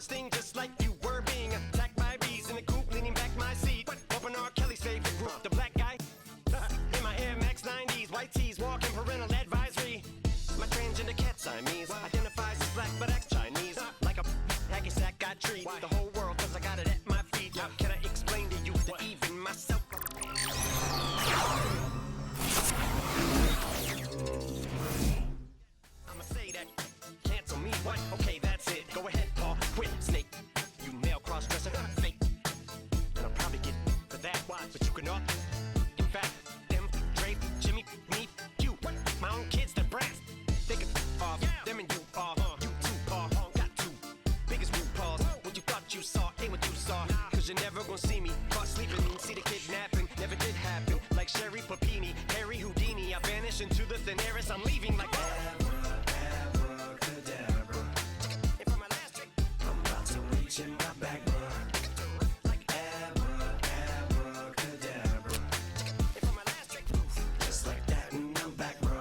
sting just like you were being attacked by bees in the coop, leaning back my seat. Open R. Kelly's favorite group, the black guy. In my Air Max 90s, white tees, walking parental advisory. My transgender cat Siamese identifies as black but acts Chinese. Like a hacky sack, I treat the whole world cause I got it at my feet. How can I explain to you that even myself? I'ma say that, cancel me, what? Okay, that's it, go ahead, Paul, quit, snake. You male cross-dresser, fake. And I'll probably get for that, but you can all. In fact, them, Dre, Jimmy, me, you, my own kids, they're brass. They could off, them and you are, you too, Paul, got two biggest root paws. What you thought you saw ain't what you saw, cause you're never gonna see me caught sleeping, see the kidnapping, never did happen. Like Sherry Papini, Harry Houdini, I vanish into the thin air as I'm leaving like abracadabra. And for my last trick, I'm about to reach in my back, bruh. Like abracadabra. And for my last trick, just like that, and I'm back, bruh.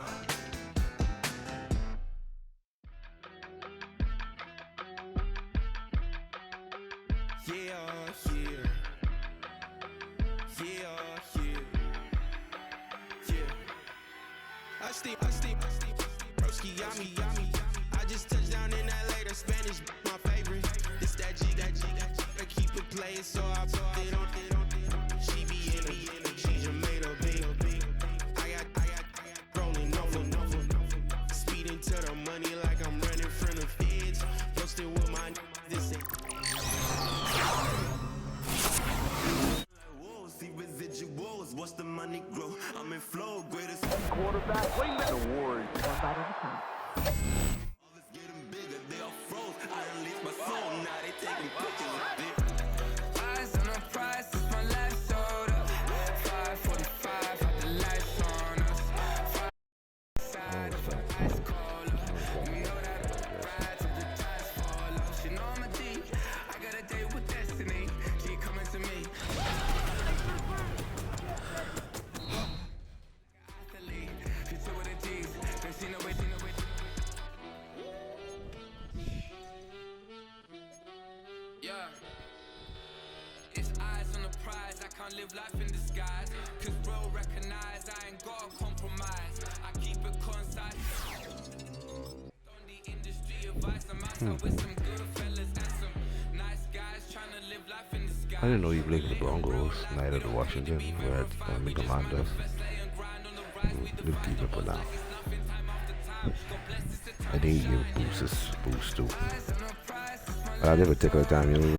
I steam, broski, yummy. I just touched down in LA, the Spanish, my favorite. This that G, I keep it playing, so I put it on. She be in it, she just made a big. I got rolling over, speeding to the money like I'm running from the feds. Posted with my this ain't. See residuals, watch the money grow. I'm in flow, greatest Quarterback, wingback. The Warriors, one bite at a time. Always getting bigger, they are froze. I release my soul, now they taking pictures of it. Eyes on the prize, it's my last soda. 5:45, had the lights on us. Side of an ice cola. You know that ride till the tires fall off. She know I'm a D. I got a date with destiny. She coming to me. Yeah, it's eyes on the prize. I can't live life in disguise. Cause bro recognize I ain't gotta compromise. I keep it concise. On the industry advice, I'm out with some good fellas and some nice guys trying to live life in disguise. I didn't know you played for the Broncos, neither the Washington, Reds, and the Commanders. Live deep up now. I think you boost too. But at every particular time you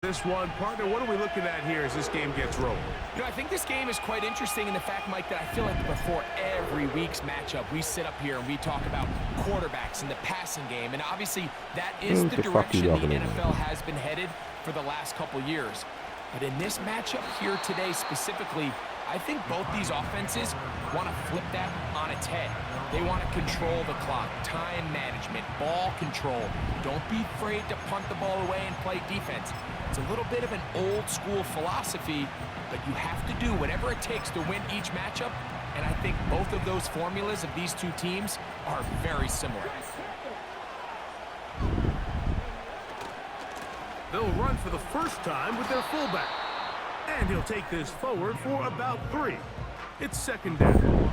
This one, partner, what are we looking at here as this game gets rolling? You know, I think this game is quite interesting in the fact, Mike, that I feel like before every week's matchup, we sit up here and we talk about quarterbacks and the passing game. And obviously, that is the direction the NFL has been headed for the last couple years. But in this matchup here today specifically, I think both these offenses want to flip that on its head. They want to control the clock, time management, ball control. Don't be afraid to punt the ball away and play defense. It's a little bit of an old school philosophy, but you have to do whatever it takes to win each matchup. And I think both of those formulas of these two teams are very similar. They'll run for the first time with their fullback. And he'll take this forward for about 3. It's second down.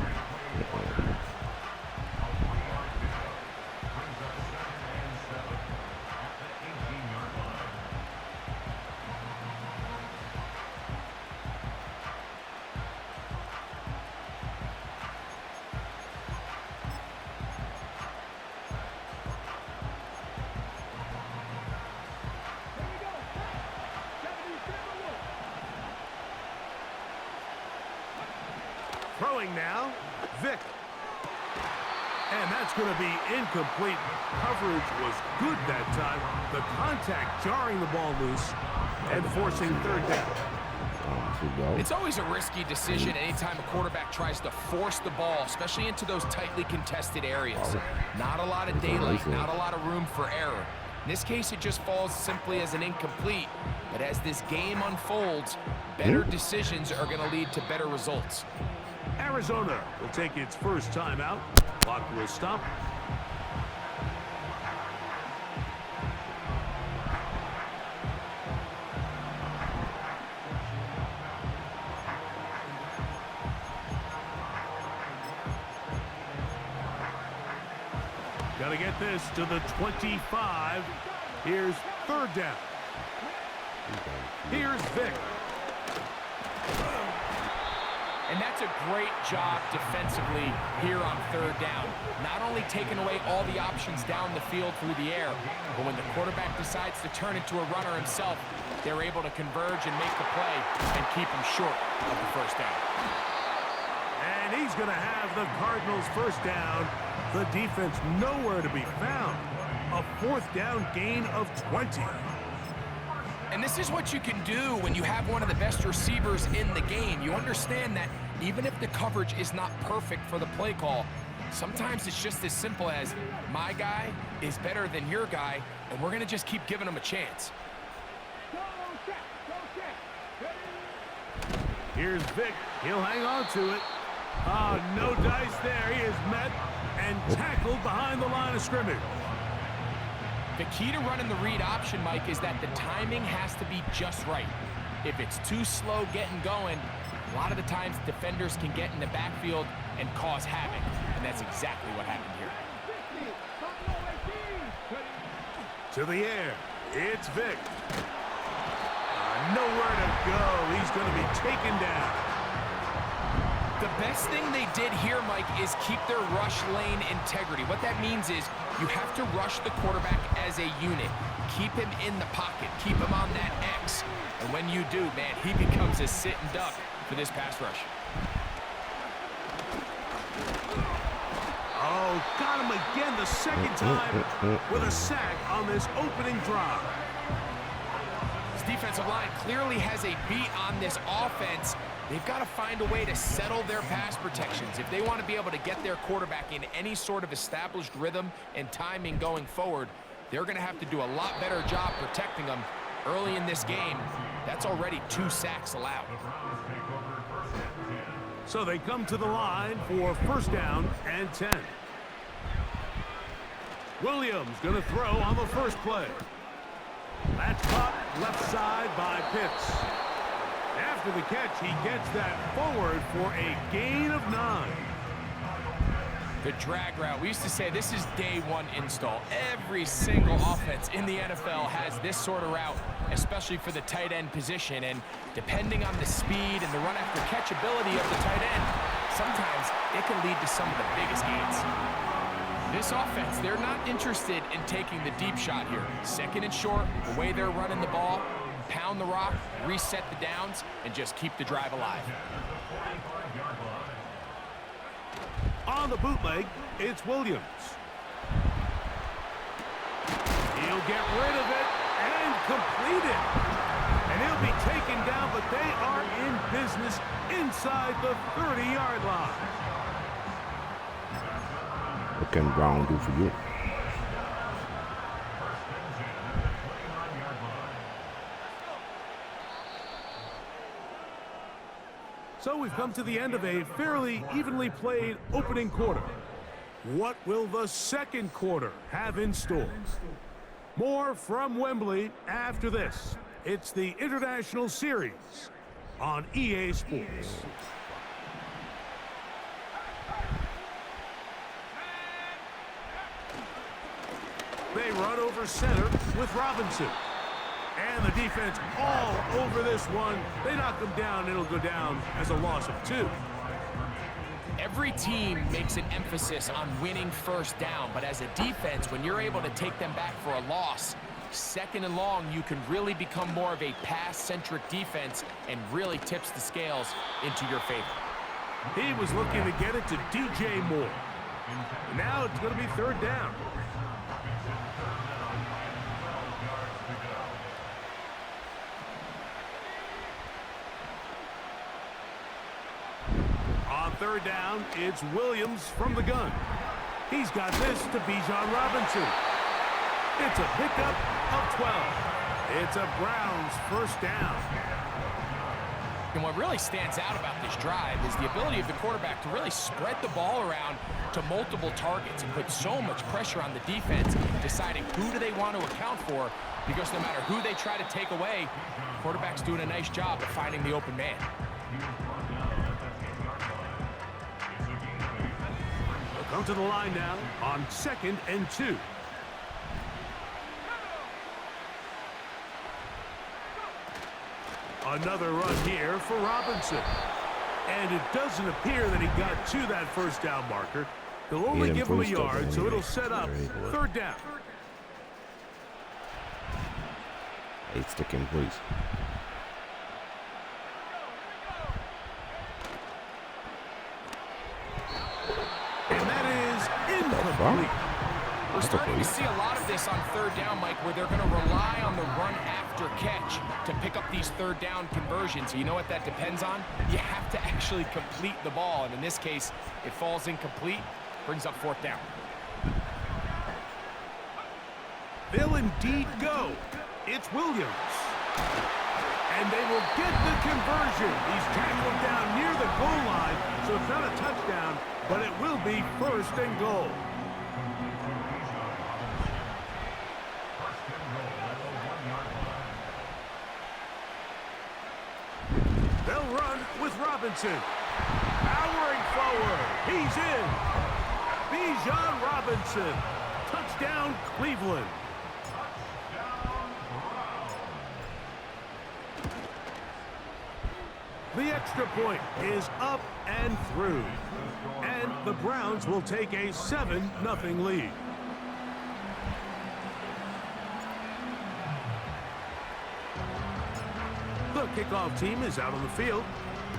Throwing now, Vick. And that's going to be incomplete. Coverage was good that time. The contact jarring the ball loose and forcing third down. It's always a risky decision anytime a quarterback tries to force the ball, especially into those tightly contested areas. Not a lot of daylight, not a lot of room for error. In this case, it just falls simply as an incomplete. But as this game unfolds, better decisions are going to lead to better results. Arizona will take its first timeout. Clock will stop. Got to get this to the 25. Here's third down. Here's Vick. And that's a great job defensively here on third down. Not only taking away all the options down the field through the air, but when the quarterback decides to turn into a runner himself, they're able to converge and make the play and keep him short of the first down. And he's going to have the Cardinals first down. The defense nowhere to be found. A fourth down gain of 20. And this is what you can do when you have one of the best receivers in the game. You understand that even if the coverage is not perfect for the play call, sometimes it's just as simple as my guy is better than your guy, and we're going to just keep giving him a chance. Here's Vick. He'll hang on to it. No dice there. He is met and tackled behind the line of scrimmage. The key to running the read option, Mike, is that the timing has to be just right. If it's too slow getting going, a lot of the times defenders can get in the backfield and cause havoc, and that's exactly what happened here. To the air, it's Vick. Nowhere to go. He's going to be taken down. The best thing they did here, Mike, is keep their rush lane integrity. What that means is you have to rush the quarterback as a unit. Keep him in the pocket. Keep him on that X. And when you do, man, he becomes a sit and duck for this pass rush. Oh, got him again the second time with a sack on this opening drive. This defensive line clearly has a beat on this offense. They've got to find a way to settle their pass protections. If they want to be able to get their quarterback in any sort of established rhythm and timing going forward, they're going to have to do a lot better job protecting them early in this game. That's already 2 sacks allowed. So they come to the line for first down and 10. Williams going to throw on the first play. That's caught left side by Pitts. After the catch, he gets that forward for a gain of 9. The drag route. We used to say this is day one install. Every single offense in the NFL has this sort of route, especially for the tight end position. And depending on the speed and the run after catch ability of the tight end, sometimes it can lead to some of the biggest gains. This offense, they're not interested in taking the deep shot here. Second and short, the way they're running the ball, pound the rock, reset the downs, and just keep the drive alive. On the bootleg, it's Williams. He'll get rid of it and complete it. And he'll be taken down, but they are in business inside the 30-yard line. What can Brown do for you? So we've come to the end of a fairly evenly played opening quarter. What will the second quarter have in store? More from Wembley after this. It's the International Series on EA Sports. They run over center with Robinson. And the defense all over this one. They knock them down. It'll go down as a loss of 2. Every team makes an emphasis on winning first down, but as a defense, when you're able to take them back for a loss, second and long, you can really become more of a pass-centric defense and really tips the scales into your favor. He was looking to get it to DJ Moore. Now it's going to be third down. On third down, it's Williams from the gun. He's got this to Bijan Robinson. It's a pickup of 12. It's a Browns first down. And what really stands out about this drive is the ability of the quarterback to really spread the ball around to multiple targets and put so much pressure on the defense, deciding who do they want to account for, because no matter who they try to take away, the quarterback's doing a nice job of finding the open man. They'll come to the line now on 2nd and 2. Another run here for Robinson. And it doesn't appear that he got to that first down marker. They'll only give him a yard, so it'll set up third down. 8 sticking, please. And that is incomplete. We're starting to see a lot of this on third down, Mike, where they're going to rely on the run after catch to pick up these third down conversions. You know what that depends on? You have to actually complete the ball, and in this case, it falls incomplete, brings up fourth down. They'll indeed go. It's Williams. And they will get the conversion. He's tackled down near the goal line, so it's not a touchdown, but it will be first and goal. They'll run with Robinson. Powering forward. He's in. Bijan Robinson. Touchdown, Cleveland. The extra point is up and through. And the Browns will take a 7-0 lead. The kickoff team is out on the field,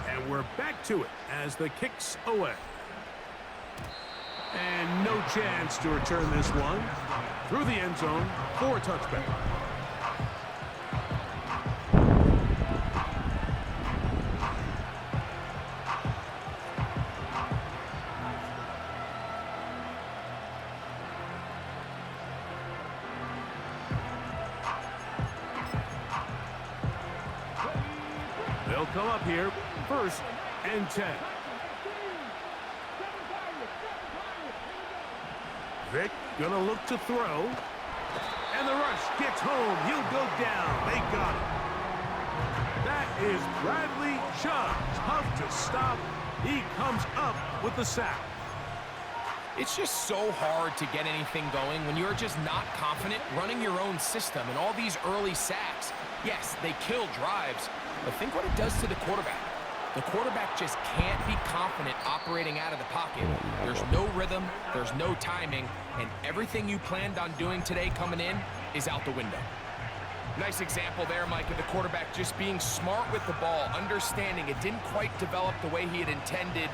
and we're back to it as the kick's away. And no chance to return this one through the end zone for a touchback. They'll come up here, 1st and 10. Vick gonna look to throw. And the rush gets home. He'll go down. They got him. That is Bradley Chubb. Tough to stop. He comes up with the sack. It's just so hard to get anything going when you're just not confident running your own system, and all these early sacks, yes, they kill drives, but think what it does to the quarterback. The quarterback just can't be confident operating out of the pocket. There's no rhythm, there's no timing, and everything you planned on doing today coming in is out the window. Nice example there, Mike, of the quarterback just being smart with the ball, understanding it didn't quite develop the way he had intended.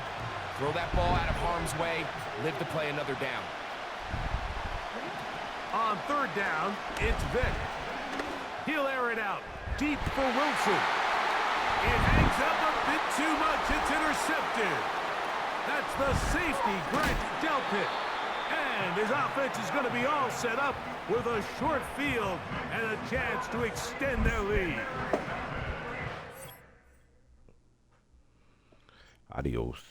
Throw that ball out of harm's way, live to play another down. On third down, it's Vick. He'll air it out. Deep for Wilson. It hangs up a bit too much. It's intercepted. That's the safety, Grant Delpit. And his offense is going to be all set up with a short field and a chance to extend their lead. Adios.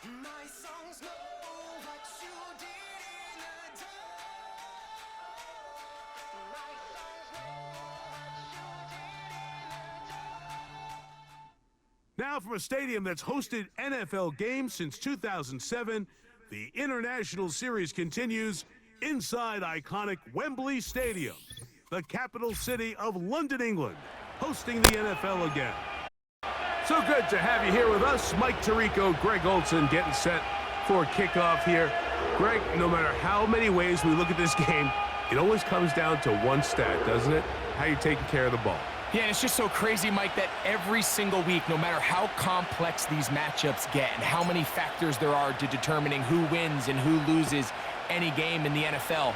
My songs know what you did in the Now from a stadium that's hosted NFL games since 2007, the International Series continues inside iconic Wembley Stadium, the capital city of London, England, hosting the NFL again. So good to have you here with us. Mike Tirico, Greg Olson getting set for kickoff here. Greg, no matter how many ways we look at this game, it always comes down to one stat, doesn't it? How you're taking care of the ball. Yeah, and it's just so crazy, Mike, that every single week, no matter how complex these matchups get and how many factors there are to determining who wins and who loses any game in the NFL,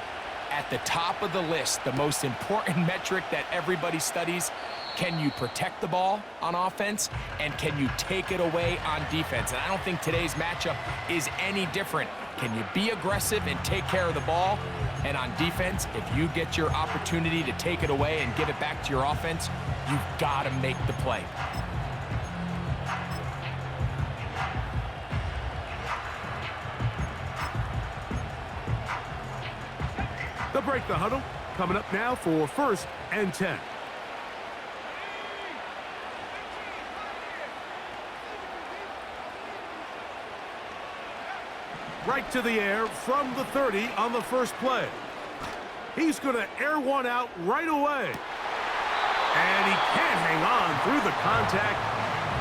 at the top of the list, the most important metric that everybody studies, can you protect the ball on offense and can you take it away on defense? And I don't think today's matchup is any different. Can you be aggressive and take care of the ball? And on defense, if you get your opportunity to take it away and give it back to your offense, you've got to make the play. They'll break the huddle. Coming up now for 1st and 10. Right to the air from the 30 on the first play. He's going to air one out right away. And he can't hang on through the contact.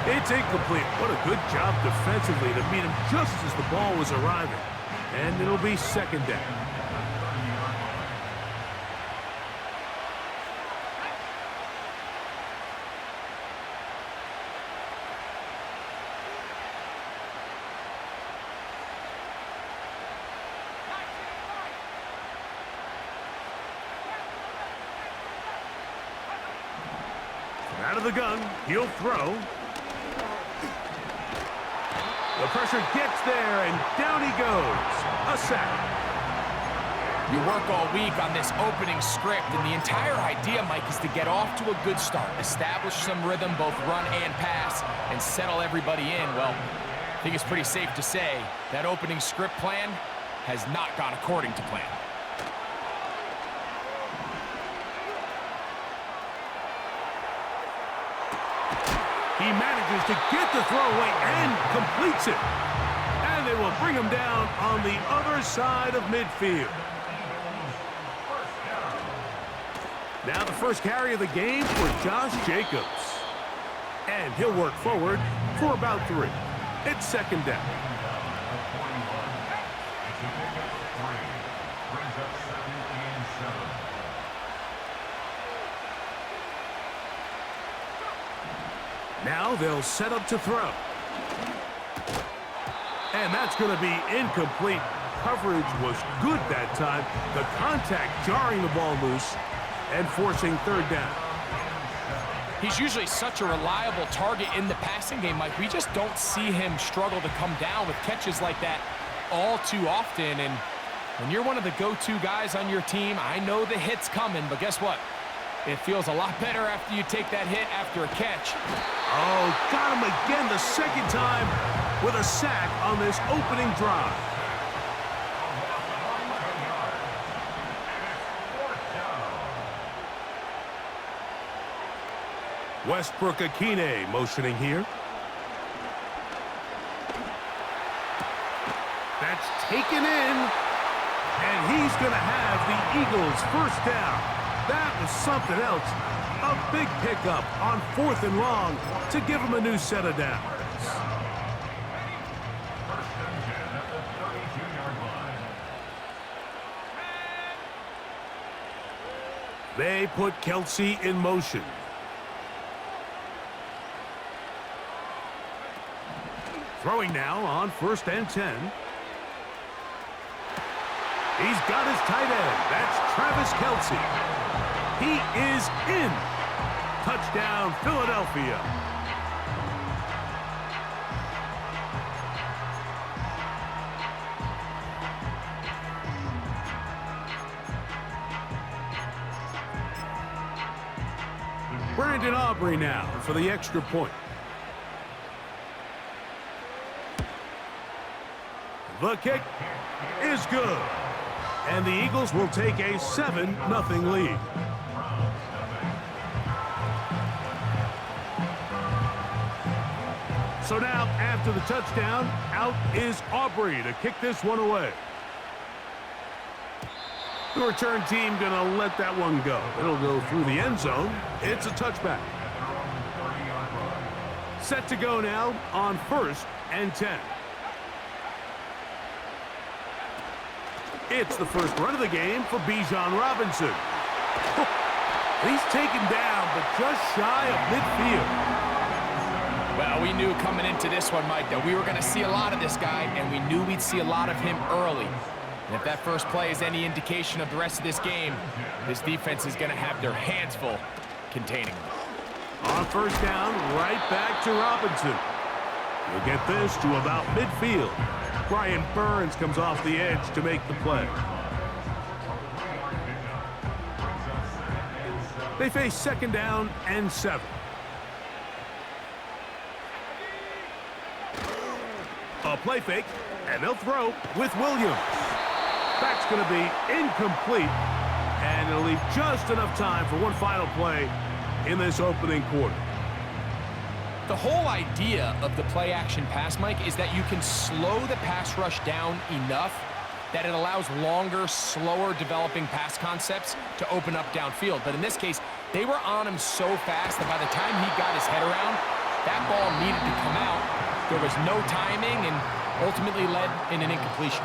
It's incomplete. What a good job defensively to meet him just as the ball was arriving. And it'll be 2nd down. Out of the gun, he'll throw. The pressure gets there, and down he goes. A sack. You work all week on this opening script, and the entire idea, Mike, is to get off to a good start, establish some rhythm, both run and pass, and settle everybody in. Well, I think it's pretty safe to say that opening script plan has not gone according to plan. He manages to get the throwaway and completes it. And they will bring him down on the other side of midfield. Now the first carry of the game for Josh Jacobs. And he'll work forward for about 3. It's 2nd down. Now they'll set up to throw. And that's going to be incomplete. Coverage was good that time. The contact jarring the ball loose and forcing 3rd down. He's usually such a reliable target in the passing game, Mike. We just don't see him struggle to come down with catches like that all too often. And when you're one of the go-to guys on your team, I know the hit's coming, but guess what? It feels a lot better after you take that hit after a catch. Oh, got him again the 2nd time with a sack on this opening drive. Westbrook-Akine motioning here. That's taken in, and he's going to have the Eagles' 1st down. That was something else. A big pickup on 4th and long to give him a new set of downs. They put Kelsey in motion. Throwing now on 1st and 10. He's got his tight end. That's Travis Kelsey. He is in. Touchdown, Philadelphia. Brandon Aubrey now for the extra point. The kick is good. And the Eagles will take a 7-0 lead. So now, after the touchdown, out is Aubrey to kick this one away. The return team going to let that one go. It'll go through the end zone. It's a touchback. Set to go now on 1st and 10. It's the first run of the game for Bijan Robinson. He's taken down, but just shy of midfield. Well, we knew coming into this one, Mike, that we were going to see a lot of this guy, and we knew we'd see a lot of him early. And if that first play is any indication of the rest of this game, this defense is going to have their hands full containing him. On 1st down, right back to Robinson. He'll get this to about midfield. Brian Burns comes off the edge to make the play. They face 2nd down and 7. A play fake, and they'll throw with Williams. That's going to be incomplete, and it'll leave just enough time for one final play in this opening quarter. The whole idea of the play-action pass, Mike, is that you can slow the pass rush down enough that it allows longer, slower developing pass concepts to open up downfield. But in this case, they were on him so fast that by the time he got his head around, that ball needed to come out. There was no timing and ultimately led in an incompletion.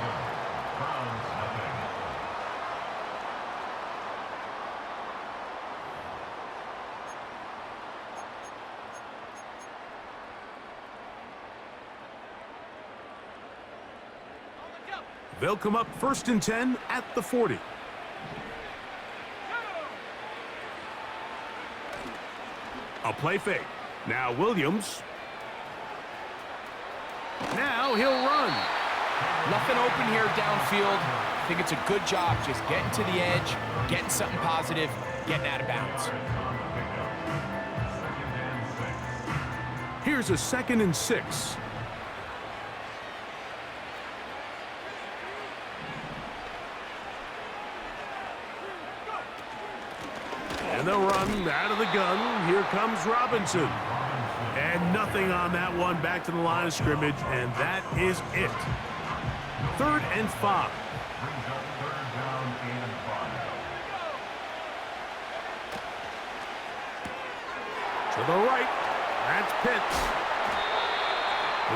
They'll come up 1st and 10 at the 40. A play fake. Now Williams. Now he'll run. Nothing open here downfield. I think it's a good job just getting to the edge, getting something positive, getting out of bounds. Here's a 2nd and 6. And they'll run out of the gun. Here comes Robinson. And nothing on that one, back to the line of scrimmage, and that is it. 3rd and 5. To the right, that's Pitts.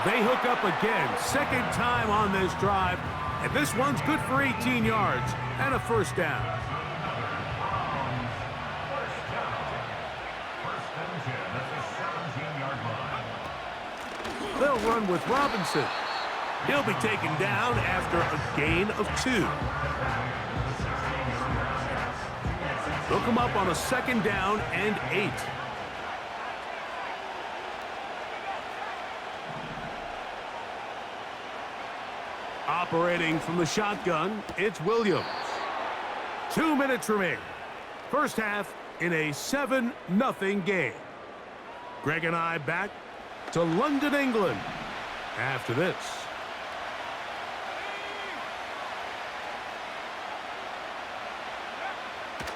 They hook up again, 2nd time on this drive, and this one's good for 18 yards and a 1st down. They'll run with Robinson. He'll be taken down after a gain of 2. They'll come up on a 2nd down and 8. Operating from the shotgun, it's Williams. 2 minutes remain. First half in a 7-0 game. Greg and I back to London, England, after this.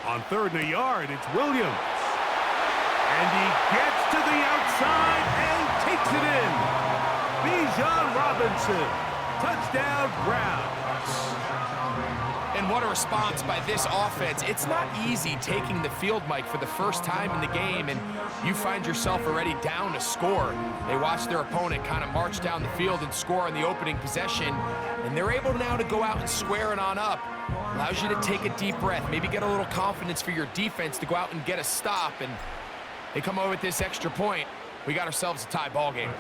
On 3rd and a yard, it's Williams. And he gets to the outside and takes it in. Bijan Robinson. Touchdown, Browns. And what a response by this offense. It's not easy taking the field, Mike, for the first time in the game, and you find yourself already down to score. They watch their opponent kind of march down the field and score in the opening possession, and they're able now to go out and square it on up. Allows you to take a deep breath, maybe get a little confidence for your defense to go out and get a stop, and they come away with this extra point. We got ourselves a tie ball game.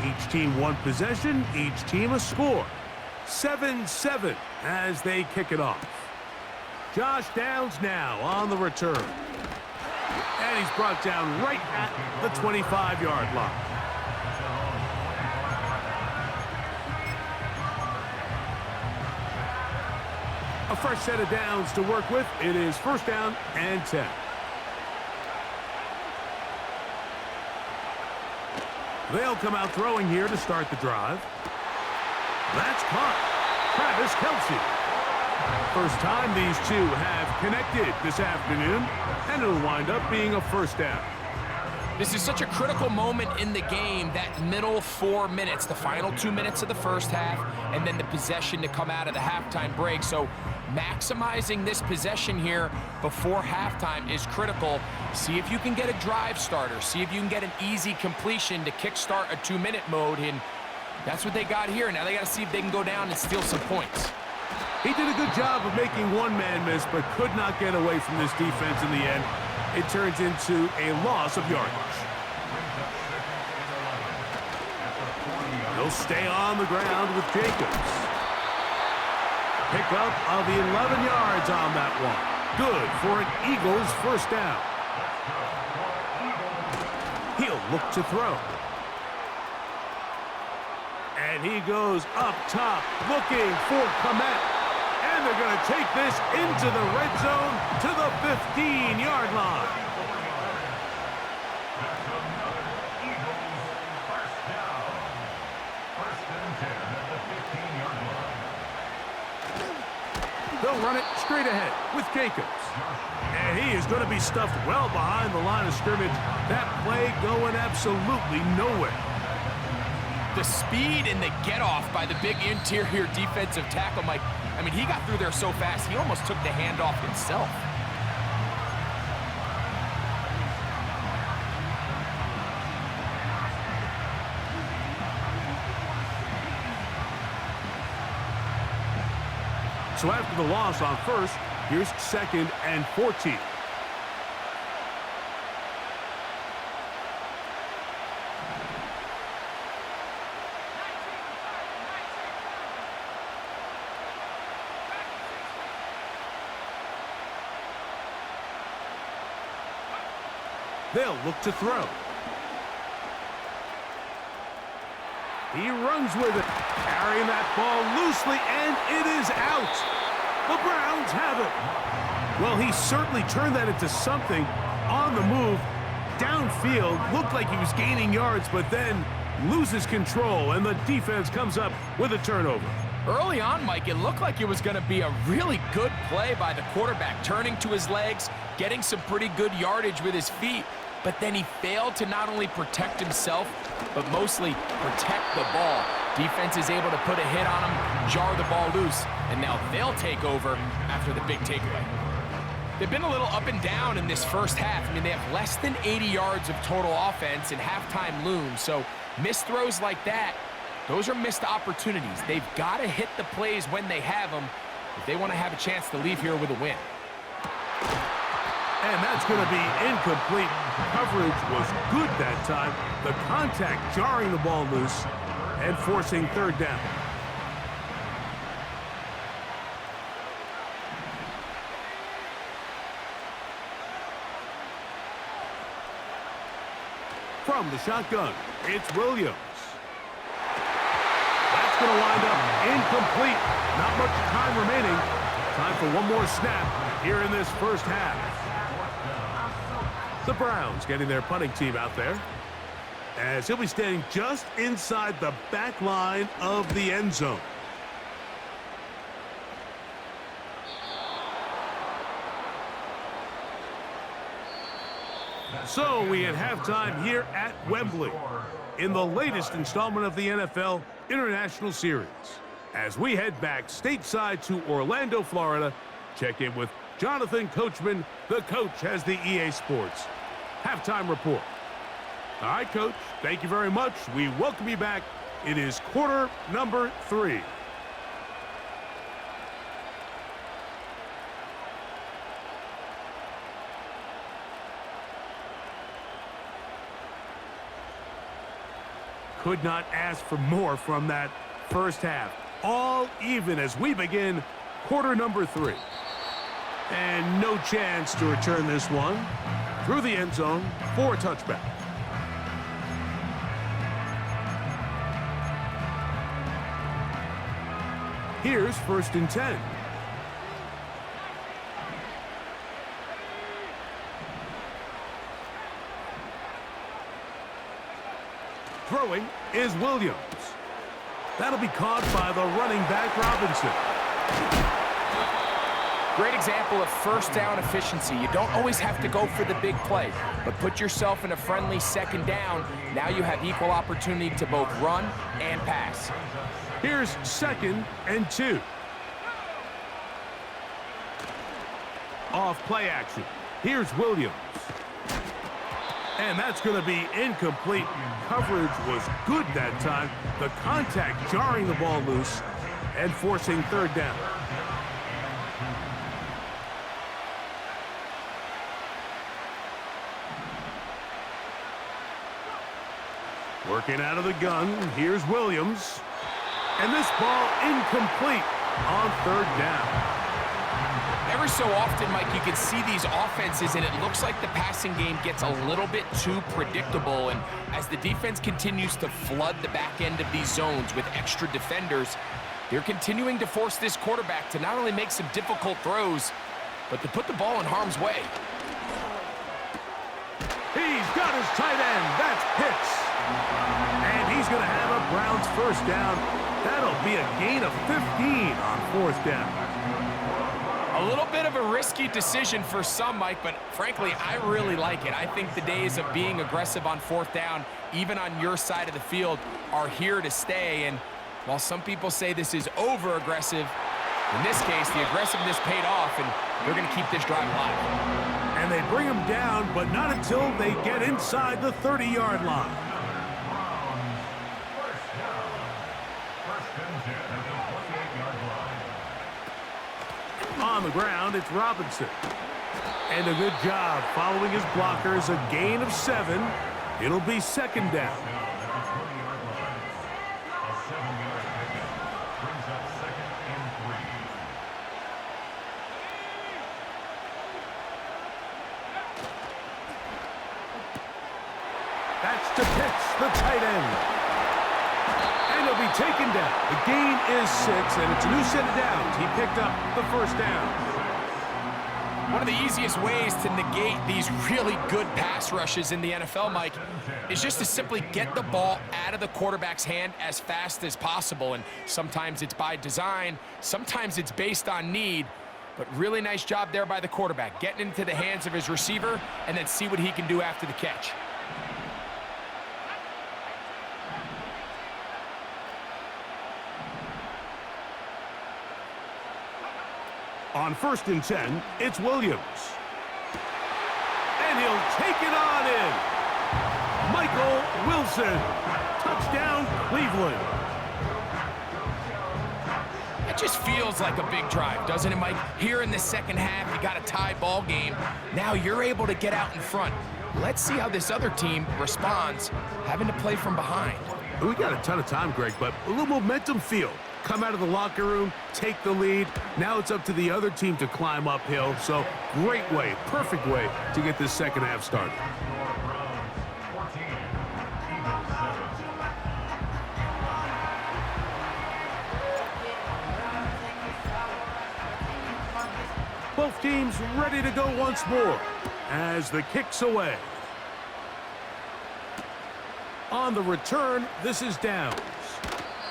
Each team one possession, each team a score. 7-7 as they kick it off. Josh Downs now on the return. And he's brought down right at the 25-yard line. A fresh set of downs to work with. It is first down and 10. They'll come out throwing here to start the drive. That's caught. Travis Kelce. First time these two have connected this afternoon, and it'll wind up being a first down. This is such a critical moment in the game, that middle 4 minutes, the final 2 minutes of the first half, and then the possession to come out of the halftime break. So maximizing this possession here before halftime is critical. See if you can get a drive starter. See if you can get an easy completion to kickstart a 2-minute mode, and that's what they got here. Now they got to see if they can go down and steal some points. He did a good job of making one man miss, but could not get away from this defense in the end. It turns into a loss of yardage. He'll stay on the ground with Jacobs. Pickup of 11 yards on that one. Good for an Eagles first down. He'll look to throw. And he goes up top looking for Komet. And they're going to take this into the red zone to the 15-yard line. They'll run it straight ahead with Jacobs. And he is going to be stuffed well behind the line of scrimmage. That play going absolutely nowhere. The speed and the get-off by the big interior defensive tackle, Mike. I mean, he got through there so fast, he almost took the handoff himself. So after the loss on first, here's 2nd and 14. They'll look to throw. He runs with it, carrying that ball loosely, and it is out. The Browns have it. Well, he certainly turned that into something on the move. Downfield, looked like he was gaining yards, but then loses control, and the defense comes up with a turnover. Early on, Mike, it looked like it was going to be a really good play by the quarterback, turning to his legs, getting some pretty good yardage with his feet, but then he failed to not only protect himself, but mostly protect the ball. Defense is able to put a hit on him, jar the ball loose, and now they'll take over after the big takeaway. They've been a little up and down in this first half. I mean, they have less than 80 yards of total offense, and halftime looms, so missed throws like that, those are missed opportunities. They've got to hit the plays when they have them if they want to have a chance to leave here with a win. And that's going to be incomplete. Coverage was good that time. The contact jarring the ball loose and forcing third down. From the shotgun, it's Williams. That's going to wind up incomplete. Not much time remaining. Time for one more snap here in this first half. The Browns getting their punting team out there, as he'll be standing just inside the back line of the end zone. So we at halftime here at Wembley in the latest installment of the NFL International Series. As we head back stateside to Orlando, Florida, check in with Jonathan Coachman. The coach has the EA Sports halftime report. All right, Coach, thank you very much. We welcome you back. It is quarter number 3. Could not ask for more from that first half. All even as we begin quarter number 3. And no chance to return this one through the end zone for a touchback. Here's 1st and 10. Throwing is Williams. That'll be caught by the running back, Robinson. Great example of first down efficiency. You don't always have to go for the big play, but put yourself in a friendly second down. Now you have equal opportunity to both run and pass. Here's 2nd and 2. Off play action. Here's Williams. And that's going to be incomplete. Coverage was good that time. The contact jarring the ball loose and forcing 3rd down. Working out of the gun, here's Williams. And this ball incomplete on 3rd down. Every so often, Mike, you can see these offenses, and it looks like the passing game gets a little bit too predictable. And as the defense continues to flood the back end of these zones with extra defenders, they're continuing to force this quarterback to not only make some difficult throws, but to put the ball in harm's way. He's got his tight end. That's Pitts. And he's going to have a Browns 1st down. That'll be a gain of 15 on 4th down. A little bit of a risky decision for some, Mike, but frankly, I really like it. I think the days of being aggressive on 4th down, even on your side of the field, are here to stay. And while some people say this is over-aggressive, in this case, the aggressiveness paid off, and they're going to keep this drive alive. And they bring him down, but not until they get inside the 30-yard line. On the ground, it's Robinson. And a good job following his blockers, a gain of 7. It'll be 2nd down. That's to Pitts, the tight end. And he'll be taken down. The gain is 6, and it's a new set of downs. He picked up the 1st down. One of the easiest ways to negate these really good pass rushes in the NFL, Mike, is just to simply get the ball out of the quarterback's hand as fast as possible. And sometimes it's by design, sometimes it's based on need. But really nice job there by the quarterback, getting into the hands of his receiver and then see what he can do after the catch. On 1st and 10, it's Williams. And he'll take it on in. Michael Wilson. Touchdown, Cleveland. It just feels like a big drive, doesn't it, Mike? Here in the second half, you got a tie ball game. Now you're able to get out in front. Let's see how this other team responds, having to play from behind. We got a ton of time, Greg, but a little momentum feel. Come out of the locker room, take the lead. Now it's up to the other team to climb uphill. So great way, perfect way to get this second half started. Both teams ready to go once more as the kick's away. On the return, this is Downs.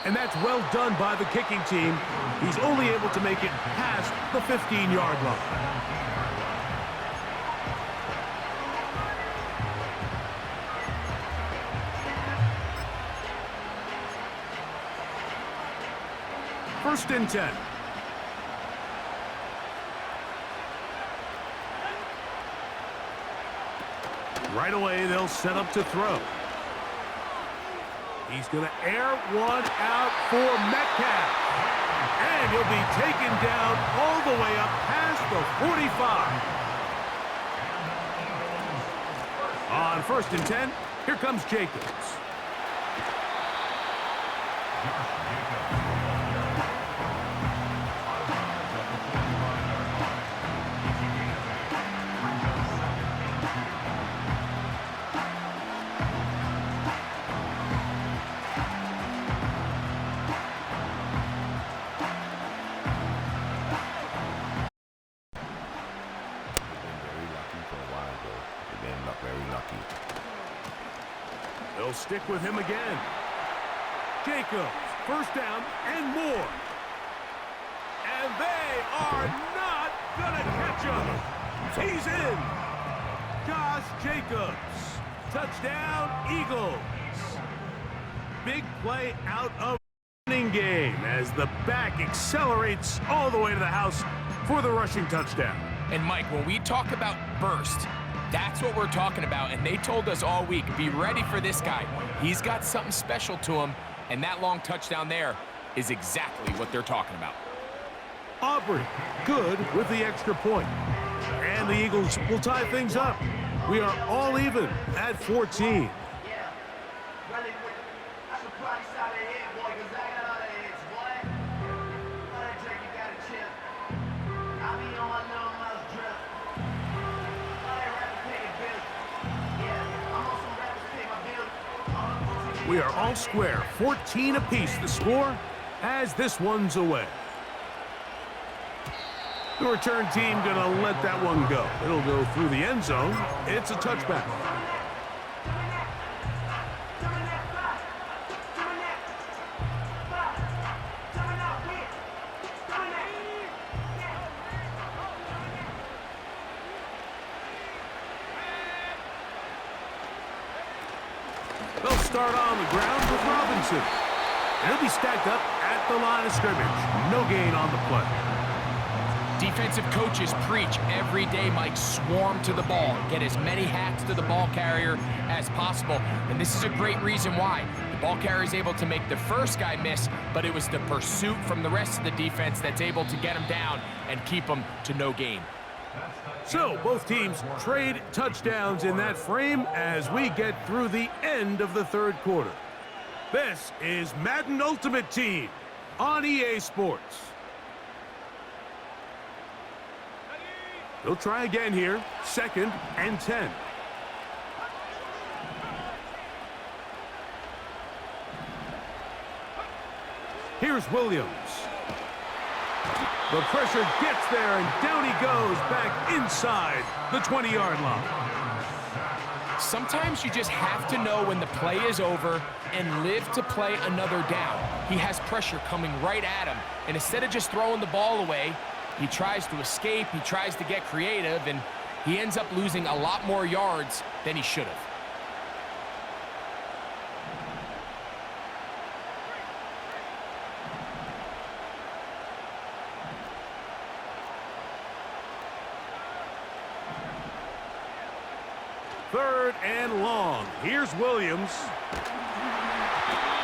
And that's well done by the kicking team. He's only able to make it past the 15-yard line. First and 10. Right away, they'll set up to throw. He's going to air one out for Metcalf. And he'll be taken down all the way up past the 45. On 1st and 10, here comes Jacobs. stick with him again. Jacobs, first down and more. And they are not going to catch him. He's in. Josh Jacobs. Touchdown, Eagles. Big play out of the running game as the back accelerates all the way to the house for the rushing touchdown. And Mike, when we talk about burst, that's what we're talking about. And they told us all week, be ready for this guy. He's got something special to him. And that long touchdown there is exactly what they're talking about. Aubrey, good with the extra point. And the Eagles will tie things up. We are all even at 14. We are all square, 14 apiece the score as this one's away. The return team gonna let that one go. It'll go through the end zone. It's a touchback. They'll start on the ground with Robinson. And he'll be stacked up at the line of scrimmage. No gain on the play. Defensive coaches preach every day, Mike, swarm to the ball. Get as many hacks to the ball carrier as possible. And this is a great reason why. The ball carrier is able to make the first guy miss, but it was the pursuit from the rest of the defense that's able to get him down and keep him to no gain. So both teams trade touchdowns in that frame as we get through the end of the third quarter. This is Madden Ultimate Team on EA Sports. They'll try again here, 2nd and 10. Here's Williams. The pressure gets there, and down he goes back inside the 20-yard line. Sometimes you just have to know when the play is over and live to play another down. He has pressure coming right at him, and instead of just throwing the ball away, he tries to escape, he tries to get creative, and he ends up losing a lot more yards than he should have. Third and long. Here's Williams.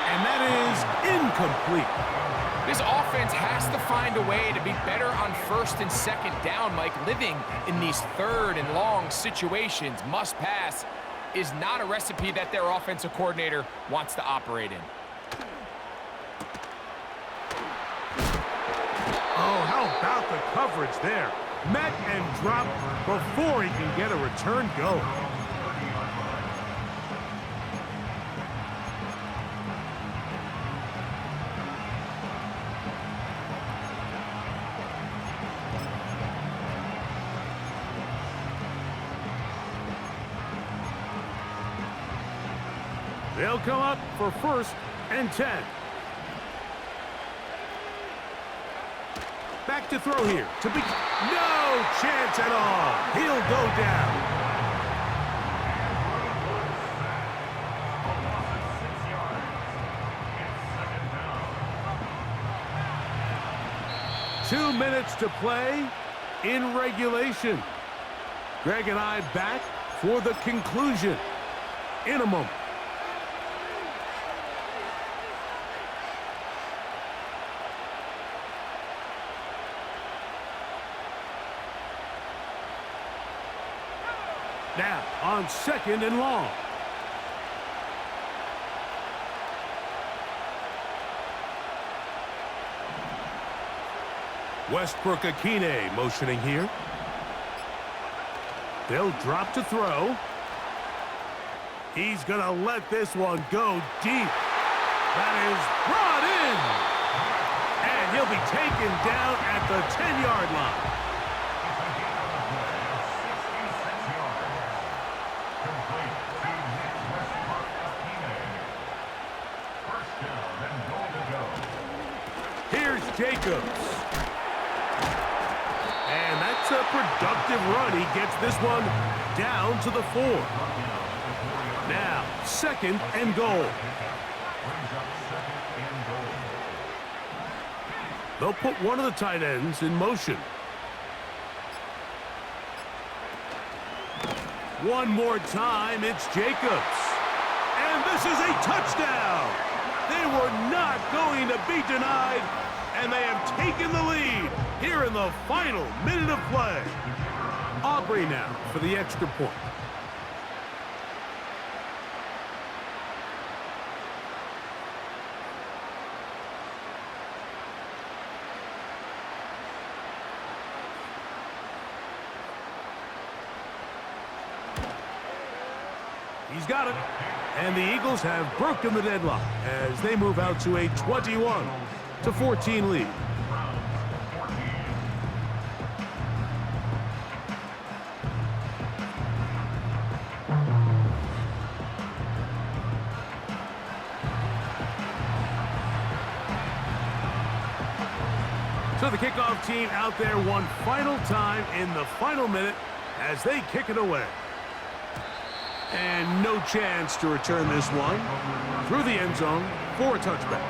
And that is incomplete. This offense has to find a way to be better on 1st and 2nd down, Mike. Living in these 3rd and long situations, must pass, is not a recipe that their offensive coordinator wants to operate in. Oh, how about the coverage there? Met and dropped before he can get a return go. They'll come up for 1st and 10. Back to throw here. No chance at all. He'll go down. Two minutes to play in regulation. Greg and I back for the conclusion in a moment. Now, on 2nd and long. Westbrook Akine motioning here. They'll drop to throw. He's going to let this one go deep. That is brought in. And he'll be taken down at the 10-yard line. Here's Jacobs. And that's a productive run. He gets this one down to the 4. Now, 2nd and goal. They'll put one of the tight ends in motion. One more time, it's Jacobs. And this is a touchdown. They were not going to be denied, and they have taken the lead here in the final minute of play. Aubrey now for the extra point. He's got it. And the Eagles have broken the deadlock as they move out to a 21-14 lead. So the kickoff team out there one final time in the final minute as they kick it away. And no chance to return this one through the end zone for a touchback.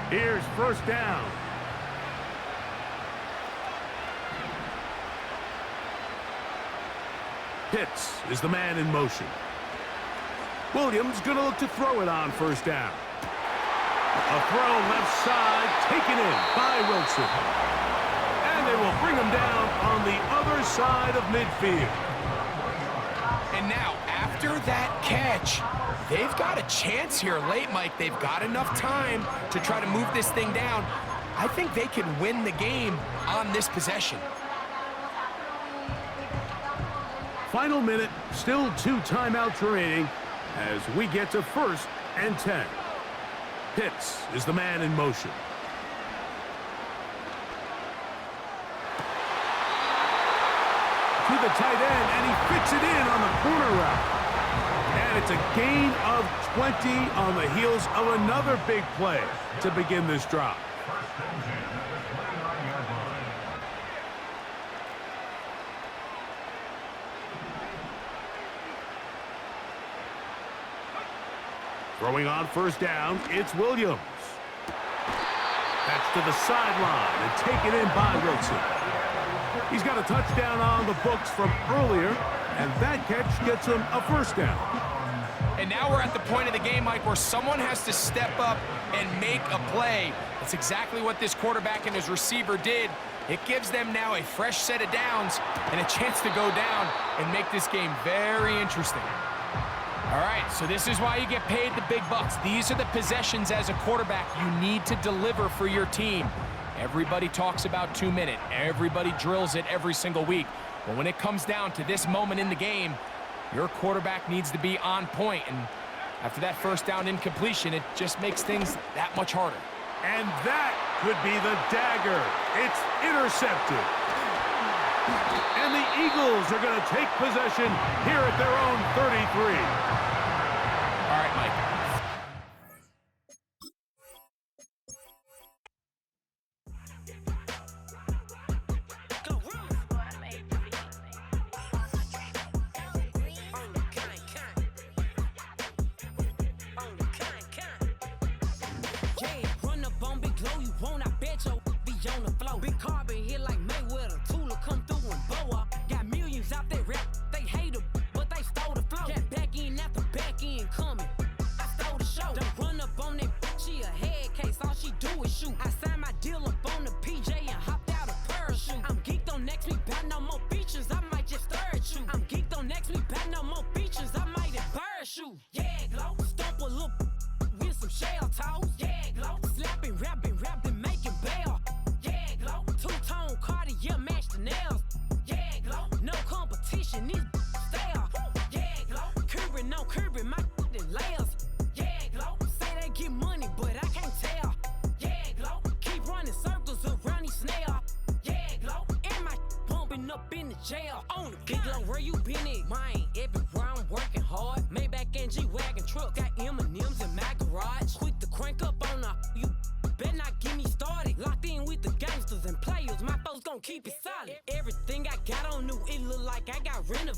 Here's first down. Pitts is the man in motion. Williams going to look to throw it on first down. A throw left side taken in by Wilson. And they will bring him down on the other side of midfield. And now, after that catch, they've got a chance here late, Mike. They've got enough time to try to move this thing down. I think they can win the game on this possession. Final minute, still 2 timeouts remaining as we get to 1st and 10. Pitts is the man in motion. To the tight end, and he fits it in on the corner route. And it's a gain of 20 on the heels of another big play to begin this drive. Throwing on first down, it's Williams. That's to the sideline and taken in by Wilson. He's got a touchdown on the books from earlier, and that catch gets him a first down. And now we're at the point of the game, Mike, where someone has to step up and make a play. That's exactly what this quarterback and his receiver did. It gives them now a fresh set of downs and a chance to go down and make this game very interesting. All right, so this is why you get paid the big bucks. These are the possessions as a quarterback you need to deliver for your team. Everybody talks about 2 minute. Everybody drills it every single week. But when it comes down to this moment in the game, your quarterback needs to be on point. And after that first down incompletion, it just makes things that much harder. And that could be the dagger. It's intercepted. And the Eagles are going to take possession here at their own 33. All right, Mike. Jail on the big low, where you been at? Mine, everywhere I'm working hard. Maybach and G-Wagon truck, got M&M's and Mac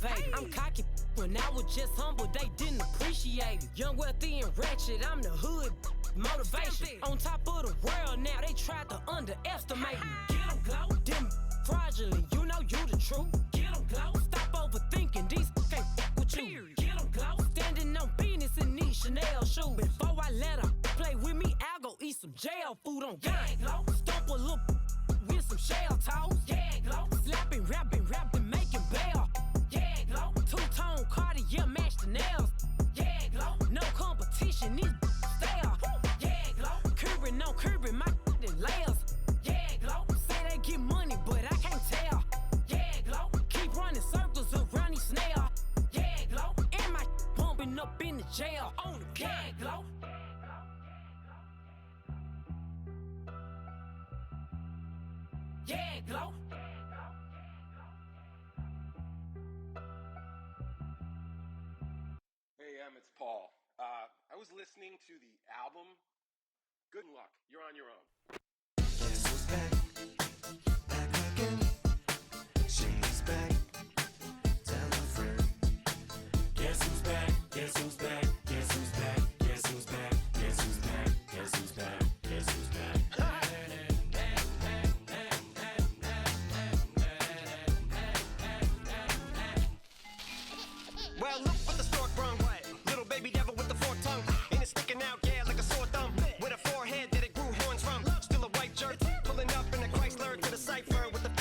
motivated. I'm cocky when I was just humble, they didn't appreciate it. Young, wealthy, and ratchet, I'm the hood motivation. On top of the world now, they tried to underestimate me. Get 'em glow, them fraudulent, you know you the truth. Get 'em glow, stop overthinking, these can't with you. Get 'em glow, standing on business in these Chanel shoes. Before I let her play with me, I'll go eat some jail food on gang. Stomp a little with some shell toes. Yeah, glow. Slapping, rapping, making bail. Yeah, glow. Two-tone Cartier match the nails. Yeah, glow. No competition, these stale. Yeah, glow. Curbing, no curbing, my layers. Yeah, glow. Say they get money, but I can't tell. Yeah, glow. Keep running circles around these snails. Yeah, glow. And my bumping up in the jail. On the yeah, glow. Yeah, glow. Hey, it's Paul. I was listening to the album. Good luck. You're on your own. Guess who's back? Back again. She's back. Tell a friend. Guess who's back? Guess who's back? Guess who's back? Guess who's back? Guess who's back? Guess who's back? Guess who's back? Well, look what the stork brung. Little baby devil with the forked tongue. And it's sticking out, yeah, like a sore thumb. With a forehead that it grew horns from. Still a white jerk. Pulling up in a Chrysler to the cipher with the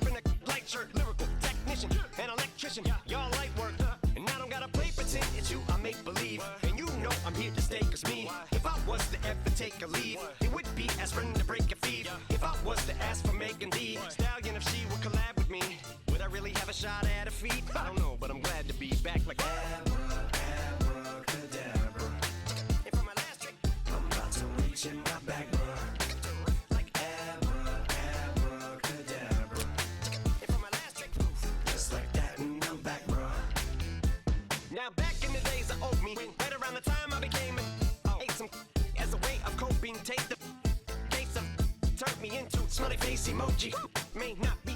in a light shirt. Lyrical technician, an electrician. Y'all light work. And I don't gotta play pretend it's you, I make believe. And you know I'm here to stay, cause me. If I was to ever take a leave, it would be aspirin to break a feed. If I was to ask for Megan D Stallion, if she would collab with me, would I really have a shot at a feat? I don't know, but I'm glad to be back like Abracadabra. And for my last trick, I'm about to reach in my back, bruh. like Abracadabra. and for my last trick, Just like that, and I'm back, bruh. now back in the days of old me, right around the time I became ate some as a way of coping. Take the case of turned me into smiley face emoji. May not be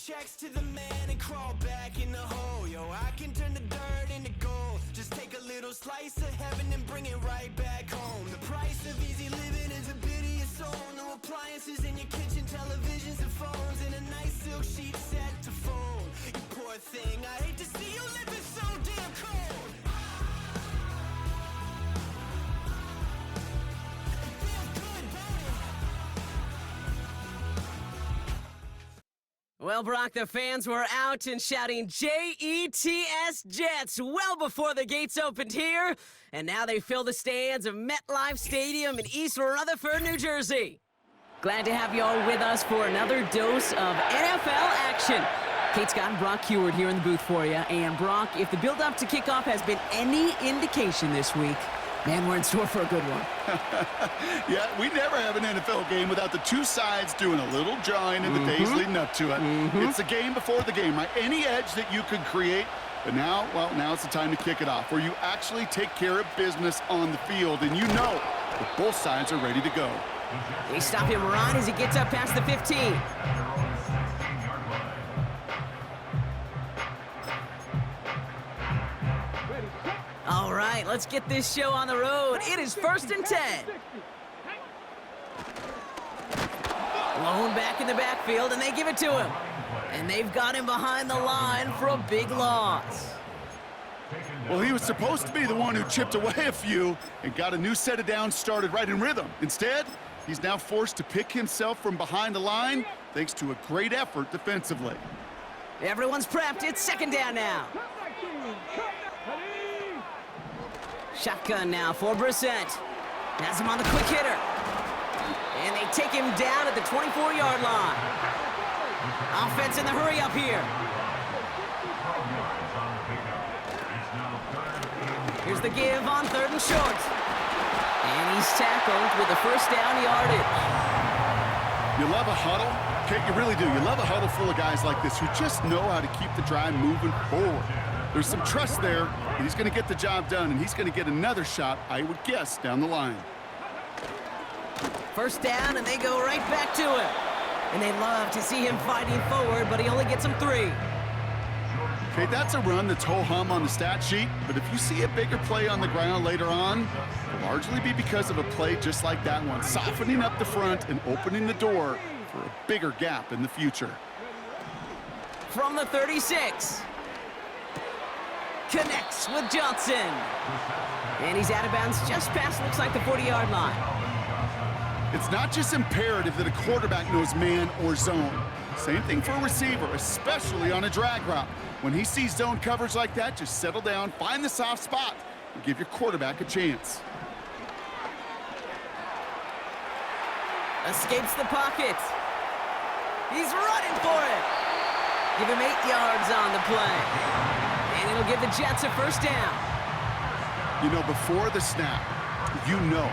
checks to the man and crawl back in the hole. Yo, I can turn the dirt into gold. Just take a little slice of heaven and bring it right back home. The price of easy living is a bit of your soul. No appliances in your kitchen, televisions and phones, and a nice silk sheet set to fold. You poor thing, I hate to see you living so damn cold. Well, Brock, the fans were out and shouting J-E-T-S Jets well before the gates opened here, and now they fill the stands of MetLife Stadium in East Rutherford, New Jersey. Glad to have you all with us for another dose of NFL action. Kate Scott and Brock Heward here in the booth for you. And Brock, if the build-up to kickoff has been any indication this week, man, we're in store for a good one. Yeah, we never have an NFL game without the two sides doing a little drawing in the days leading up to it. It's the game before the game, right? Any edge that you could create. But now, well, now it's the time to kick it off, where you actually take care of business on the field, and you know that both sides are ready to go. They stop him right as he gets up past the 15. All right, let's get this show on the road. It is 1st and 10. Blown back in the backfield, and they give it to him. And they've got him behind the line for a big loss. Well, he was supposed to be the one who chipped away a few and got a new set of downs started right in rhythm. Instead, he's now forced to pick himself from behind the line thanks to a great effort defensively. Everyone's prepped. It's 2nd down now. Shotgun now for Brissett. Has him on the quick hitter. And they take him down at the 24-yard line. Offense in the hurry up here. Here's the give on 3rd and short. And he's tackled with the 1st down yardage. You love a huddle? Okay, you really do. You love a huddle full of guys like this who just know how to keep the drive moving forward. There's some trust there, and he's going to get the job done, and he's going to get another shot, I would guess, down the line. 1st down, and they go right back to him. And they love to see him fighting forward, but he only gets them 3. Okay, that's a run that's ho-hum on the stat sheet, but if you see a bigger play on the ground later on, it'll largely be because of a play just like that one, softening up the front and opening the door for a bigger gap in the future. From the 36. Connects with Johnson. And he's out of bounds just past, looks like, the 40-yard line. It's not just imperative that a quarterback knows man or zone. Same thing for a receiver, especially on a drag route. When he sees zone coverage like that, just settle down, find the soft spot, and give your quarterback a chance. Escapes the pocket. He's running for it. Give him 8 yards on the play. And it'll give the Jets a 1st down. You know, before the snap,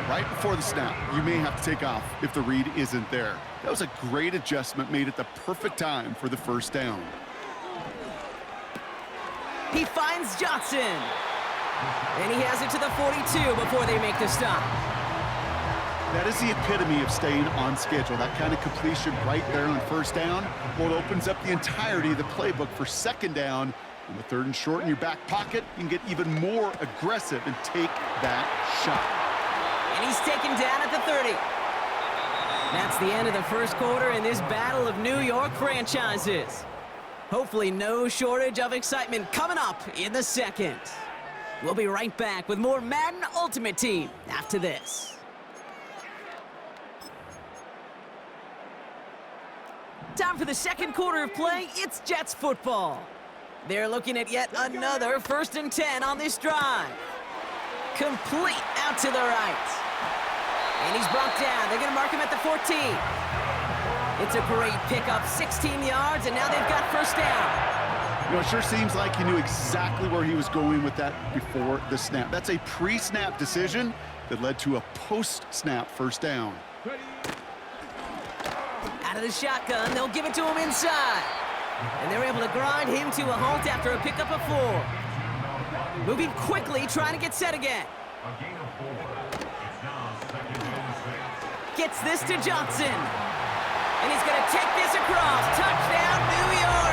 right before the snap, you may have to take off if the read isn't there. That was a great adjustment made at the perfect time for the 1st down. He finds Johnson. And he has it to the 42 before they make the stop. That is the epitome of staying on schedule. That kind of completion right there on 1st down. Well, it opens up the entirety of the playbook for 2nd down. On the 3rd and short in your back pocket, you can get even more aggressive and take that shot. And he's taken down at the 30. That's the end of the 1st quarter in this battle of New York franchises. Hopefully no shortage of excitement coming up in the 2nd. We'll be right back with more Madden Ultimate Team after this. Time for the 2nd quarter of play. It's Jets football. They're looking at yet another 1st and 10 on this drive. Complete out to the right. And he's brought down. They're going to mark him at the 14. It's a great pickup, 16 yards, and now they've got 1st down. You know, it sure seems like he knew exactly where he was going with that before the snap. That's a pre-snap decision that led to a post-snap 1st down. Out of the shotgun, they'll give it to him inside. And they're able to grind him to a halt after a pickup of 4. Moving quickly, trying to get set again. Gets this to Johnson. And he's going to take this across. Touchdown, New York!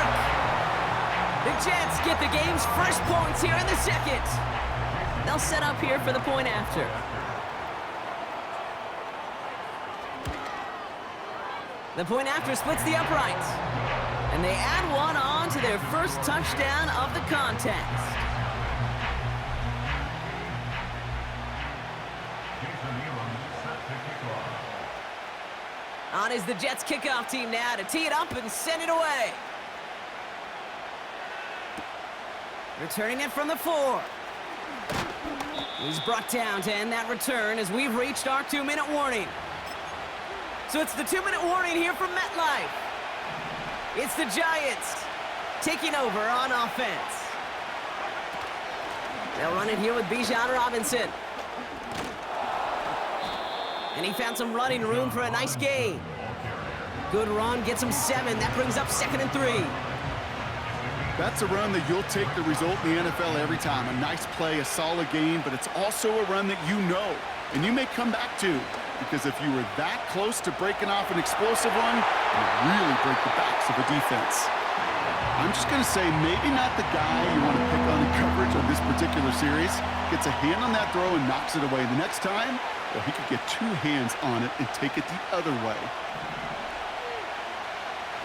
The Jets get the game's first points here in the second. They'll set up here for the point after. The point after splits the uprights. And they add one on to their first touchdown of the contest. On is the Jets kickoff team now to tee it up and send it away. Returning it from the 4. He's brought down to end that return as we've reached our 2-minute warning. So it's the 2-minute warning here from MetLife. It's the Giants taking over on offense. They'll run it here with Bijan Robinson. And he found some running room for a nice gain. Good run, gets him 7. That brings up 2nd and 3. That's a run that you'll take the result in the NFL every time. A nice play, a solid game, but it's also a run that you know and you may come back to, because if you were that close to breaking off an explosive run, you really break the backs of a defense. I'm just going to say maybe not the guy you want to pick on in coverage on this particular series. Gets a hand on that throw and knocks it away. The next time, well, he could get 2 hands on it and take it the other way.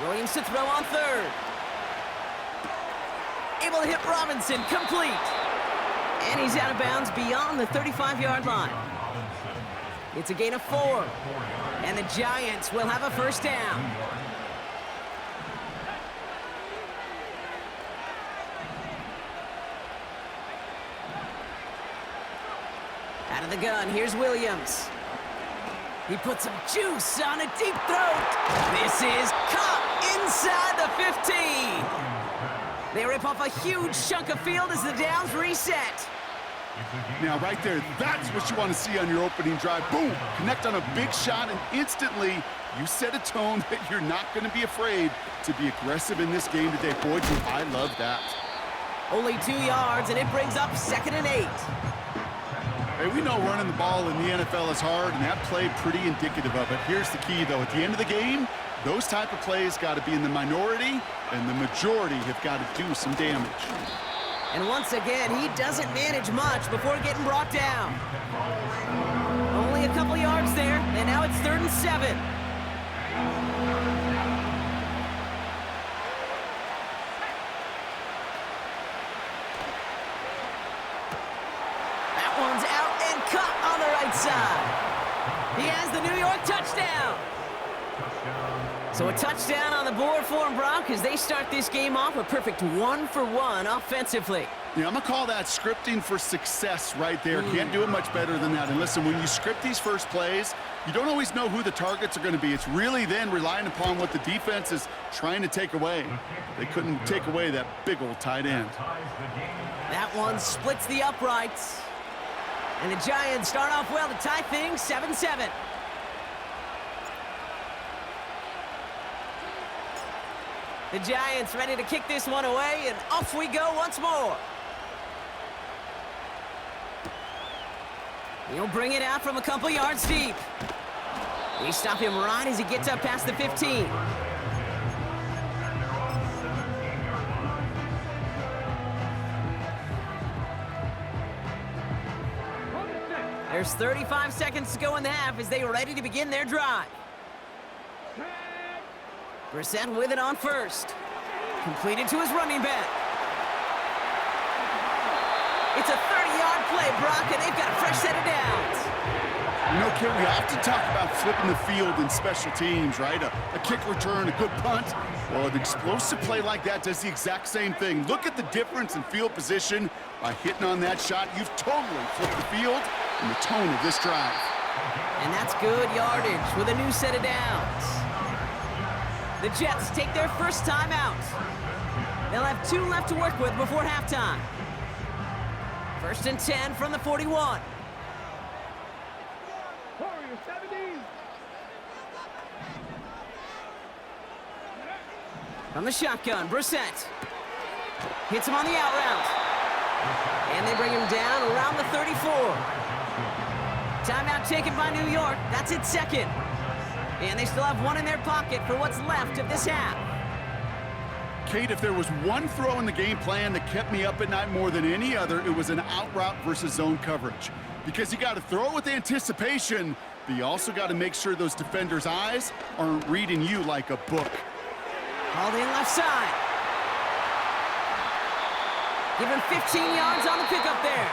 Williams to throw on 3rd. Able to hit Robinson, complete. And he's out of bounds beyond the 35-yard line. It's a gain of 4. And the Giants will have a first down. Out of the gun, here's Williams. He puts some juice on a deep throw. This is caught inside the 15. They rip off a huge chunk of field as the downs reset. Now, right there, that's what you want to see on your opening drive. Boom! Connect on a big shot, and instantly, you set a tone that you're not going to be afraid to be aggressive in this game today. Boy, do I love that. Only 2 yards, and it brings up 2nd and 8. Hey, we know running the ball in the NFL is hard, and that play pretty indicative of it. Here's the key, though. At the end of the game, those type of plays got to be in the minority, and the majority have got to do some damage. And once again, he doesn't manage much before getting brought down. Only a couple yards there, and now it's 3rd and 7. That one's out and cut on the right side. He has the New York touchdown. So a touchdown on the board for them, Brock, as they start this game off a perfect 1-for-1 offensively. Yeah, I'm going to call that scripting for success right there. Can't do it much better than that. And listen, when you script these first plays, you don't always know who the targets are going to be. It's really then relying upon what the defense is trying to take away. They couldn't take away that big old tight end. That one splits the uprights. And the Giants start off well to tie things 7-7. The Giants ready to kick this one away, and off we go once more. He'll bring it out from a couple yards deep. We stop him right as he gets up past the 15. There's 35 seconds to go in the half as they are ready to begin their drive. Brissett with it on 1st. Completed to his running back. It's a 30-yard play, Brock, and they've got a fresh set of downs. You know, Kim, we often talk about flipping the field in special teams, right? A kick return, a good punt. Well, an explosive play like that does the exact same thing. Look at the difference in field position by hitting on that shot. You've totally flipped the field and the tone of this drive. And that's good yardage with a new set of downs. The Jets take their first timeout. They'll have 2 left to work with before halftime. 1st and 10 from the 41. From the shotgun, Brissett. Hits him on the out route. And they bring him down around the 34. Timeout taken by New York. That's its 2nd. And they still have 1 in their pocket for what's left of this half. Kate, if there was one throw in the game plan that kept me up at night more than any other, it was an out route versus zone coverage. Because you got to throw with anticipation, but you also got to make sure those defenders' eyes aren't reading you like a book. Called in left side. Give him 15 yards on the pickup there.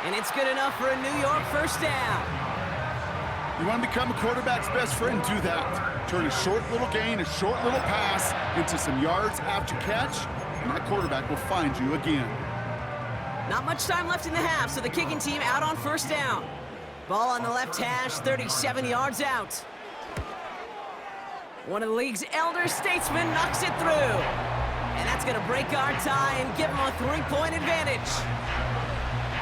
And it's good enough for a New York first down. You want to become a quarterback's best friend, do that. Turn a short little gain, a short little pass into some yards after catch, and that quarterback will find you again. Not much time left in the half, so the kicking team out on first down. Ball on the left hash, 37 yards out. One of the league's elder statesmen knocks it through. And that's going to break our tie and give them a 3-point advantage.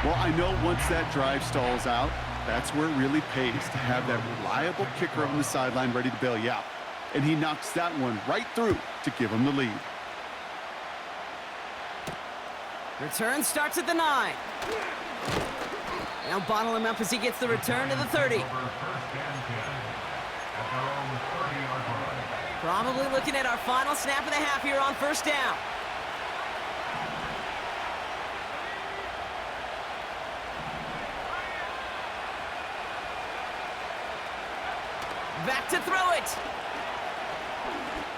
Well, I know once that drive stalls out, that's where it really pays to have that reliable kicker on the sideline ready to bail you out. And he knocks that one right through to give him the lead. Return starts at the 9. Now bottle him up as he gets the return to the 30. Probably looking at our final snap of the half here on first down. Back to throw it.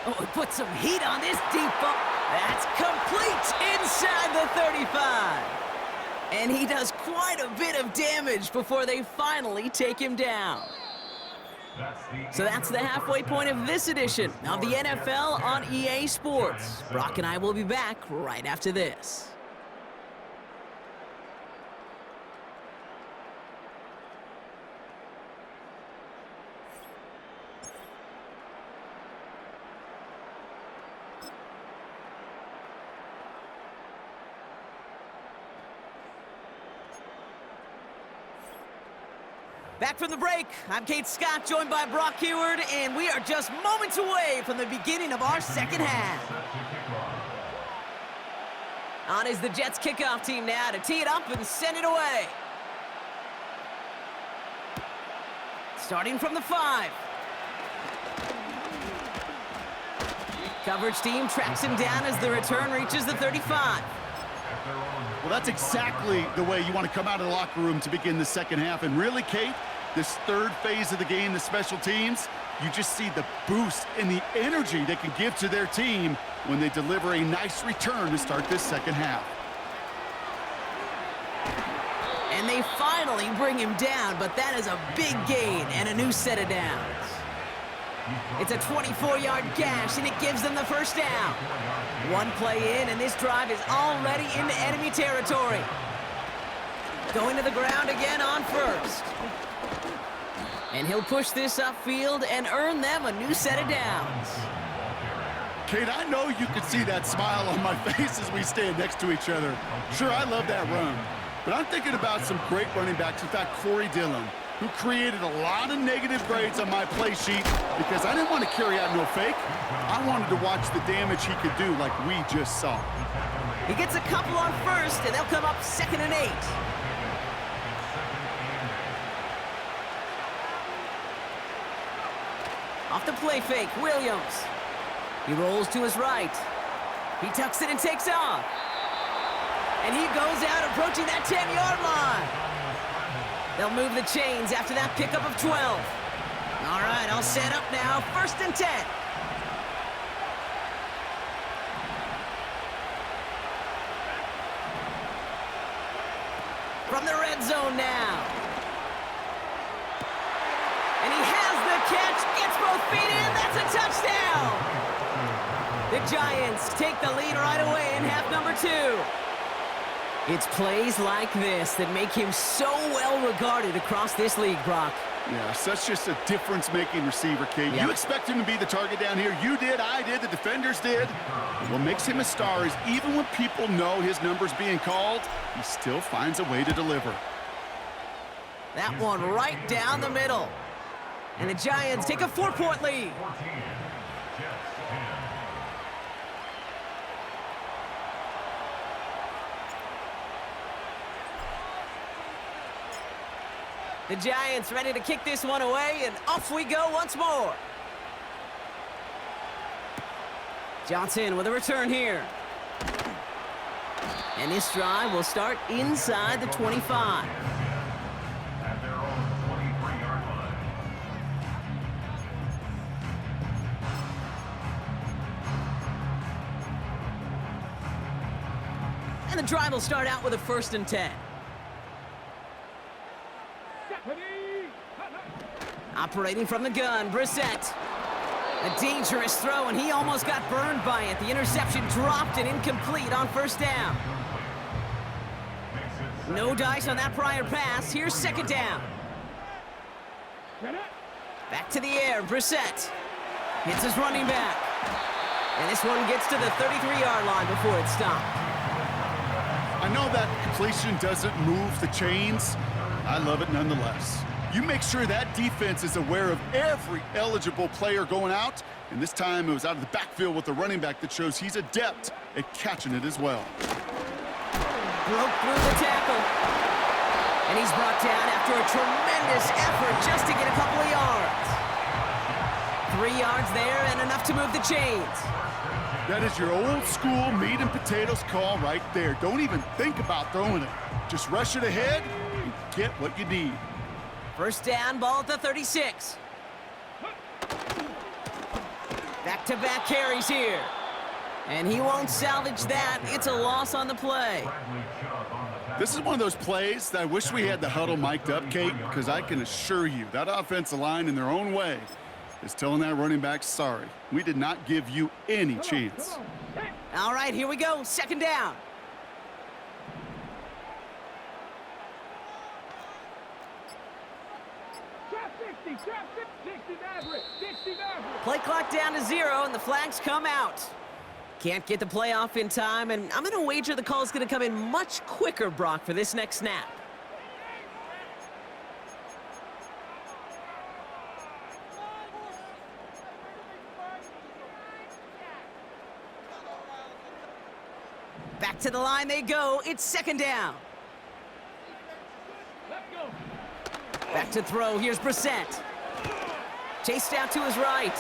Oh, it put some heat on this deep ball. That's complete inside the 35. And he does quite a bit of damage before they finally take him down. So that's the halfway point of this edition of the NFL on EA Sports. Brock and I will be back right after this. Back from the break, I'm Kate Scott, joined by Brock Heward, and we are just moments away from the beginning of our second half. On is the Jets kickoff team now to tee it up and send it away. Starting from the 5. Coverage team tracks him down as the return reaches the 35. Well, that's exactly the way you want to come out of the locker room to begin the second half. And really, Kate, this third phase of the game, the special teams, you just see the boost and the energy they can give to their team when they deliver a nice return to start this second half. And they finally bring him down, but that is a big gain and a new set of downs. It's a 24-yard gash, and it gives them the first down. One play in, and this drive is already into enemy territory. Going to the ground again on first. And he'll push this upfield and earn them a new set of downs. Kate, I know you can see that smile on my face as we stand next to each other. Sure, I love that run. But I'm thinking about some great running backs. In fact, Corey Dillon, who created a lot of negative grades on my play sheet because I didn't want to carry out no fake. I wanted to watch the damage he could do like we just saw. He gets a couple on first, and they'll come up 2nd and 8. Off the play fake, Williams. He rolls to his right. He tucks it and takes off. And he goes out approaching that 10-yard line. They'll move the chains after that pickup of 12. All right, I'll set up now. 1st and 10. From the red zone now. And he has the catch, gets both feet in, that's a touchdown! The Giants take the lead right away in half number 2. It's plays like this that make him so well regarded across this league, Brock. Yeah, such just a difference-making receiver, Kate. Yep. You expect him to be the target down here. You did, I did, the defenders did. What makes him a star is even when people know his number's being called, he still finds a way to deliver. That one right down the middle. And the Giants take a 4-point lead. The Giants ready to kick this one away, and off we go once more. Johnson with a return here. And this drive will start inside the 25. And the drive will start out with a 1st and 10. Operating from the gun, Brissett. A dangerous throw, and he almost got burned by it. The interception dropped and incomplete on 1st down. No dice on that prior pass. Here's 2nd down. Back to the air, Brissett. Hits his running back. And this one gets to the 33-yard line before it's stopped. I know that completion doesn't move the chains. I love it nonetheless. You make sure that defense is aware of every eligible player going out, and this time it was out of the backfield with the running back that shows he's adept at catching it as well. Broke through the tackle. And he's brought down after a tremendous effort just to get a couple of yards. 3 yards there and enough to move the chains. That is your old school meat and potatoes call right there. Don't even think about throwing it. Just rush it ahead and get what you need. 1st down, ball at the 36. Back-to-back carries here. And he won't salvage that. It's a loss on the play. This is one of those plays that I wish we had the huddle mic'd up, Kate, because I can assure you that offensive line in their own way is telling that running back, sorry, we did not give you any chance. All right, here we go. 2nd down. Play clock down to 0, and the flags come out. Can't get the play off in time, and I'm going to wager the call is going to come in much quicker, Brock, for this next snap. Back to the line they go. It's 2nd down. Back to throw. Here's Brissett. Chased out to his right.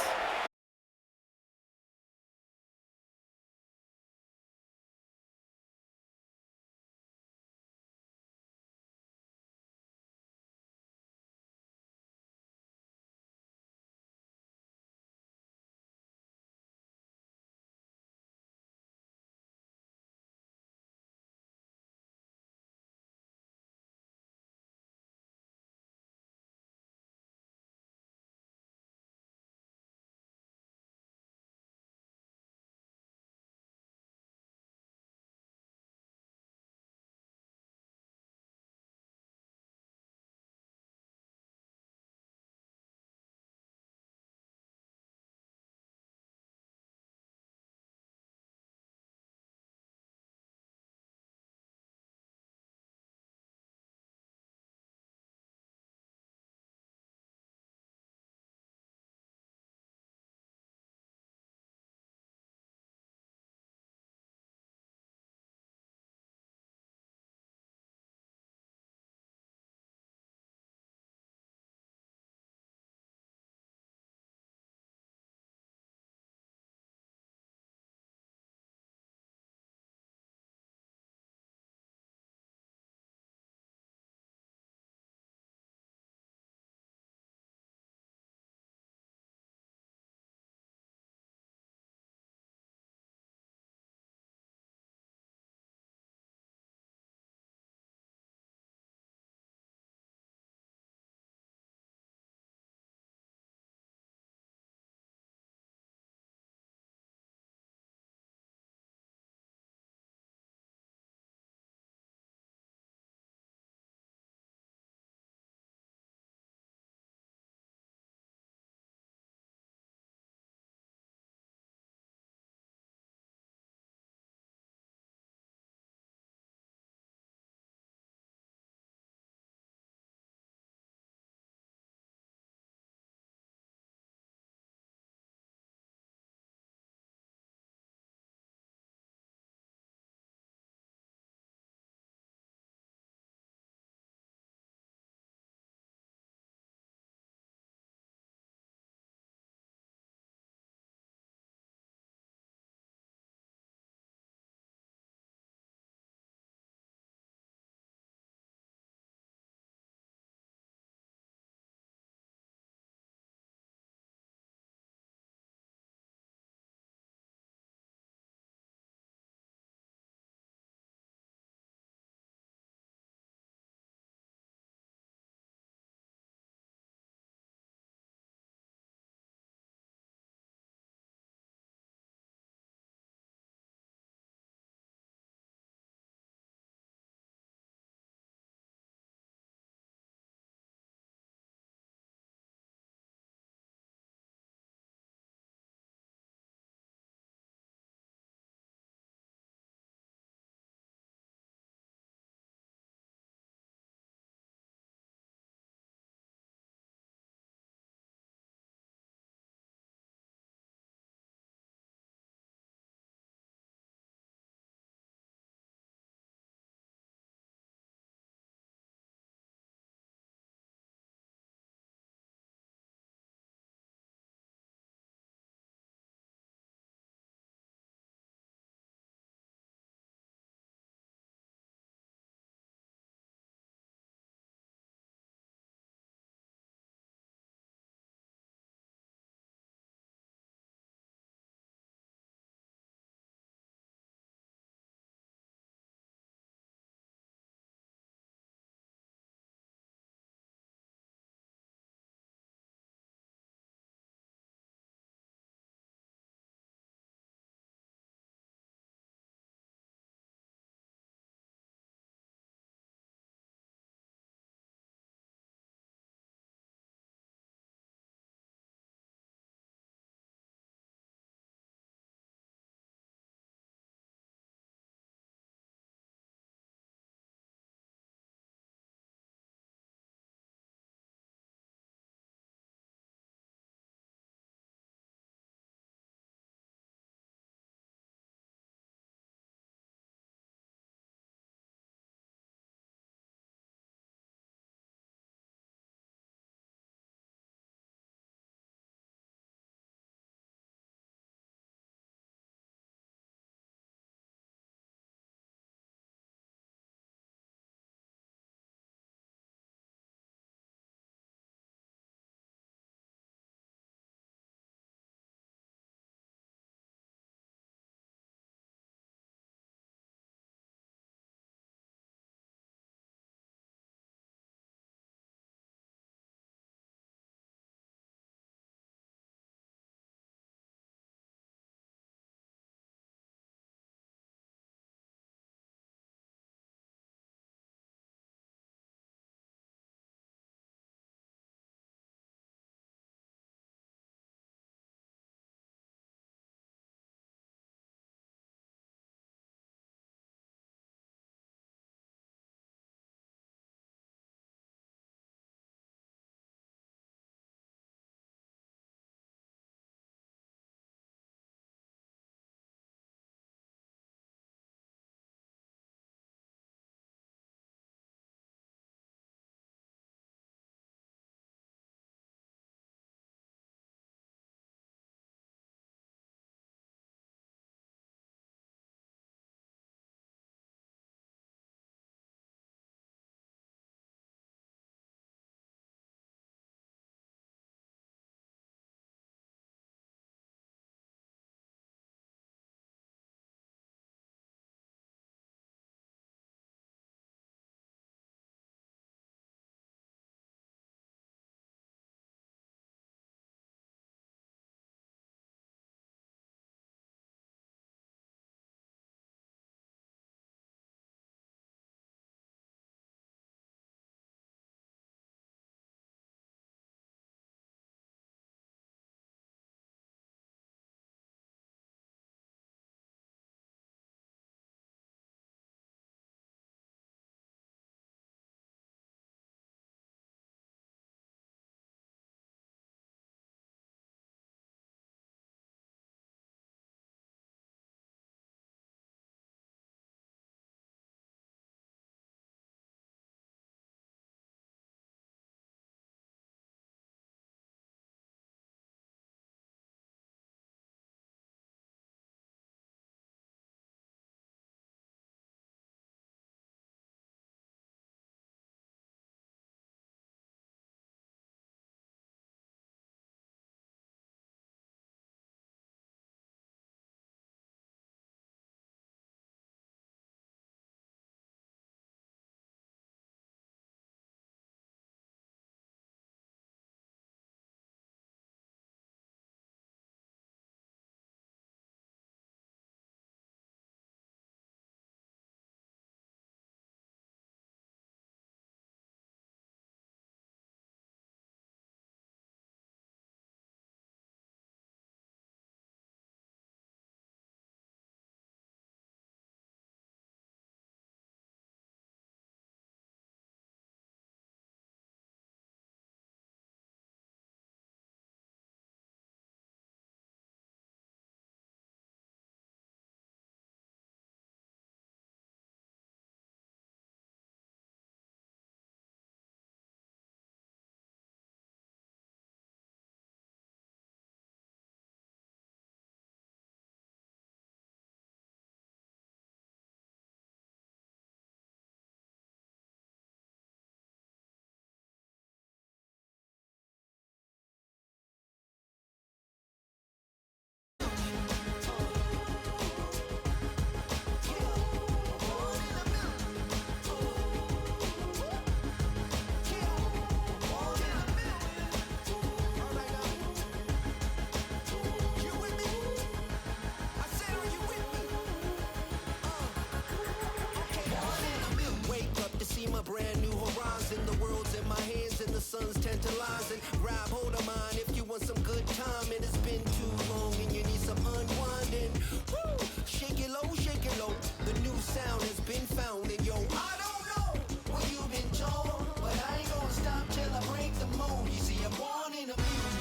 brand new horizon. The world's in my hands and the sun's tantalizing. Grab hold of mine if you want some good time. And it's been too long and you need some unwinding. Woo! Shake it low, shake it low. The new sound has been found. And yo, I don't know what you've been told, but I ain't gonna stop till I break the mold. You see, I'm born in a million.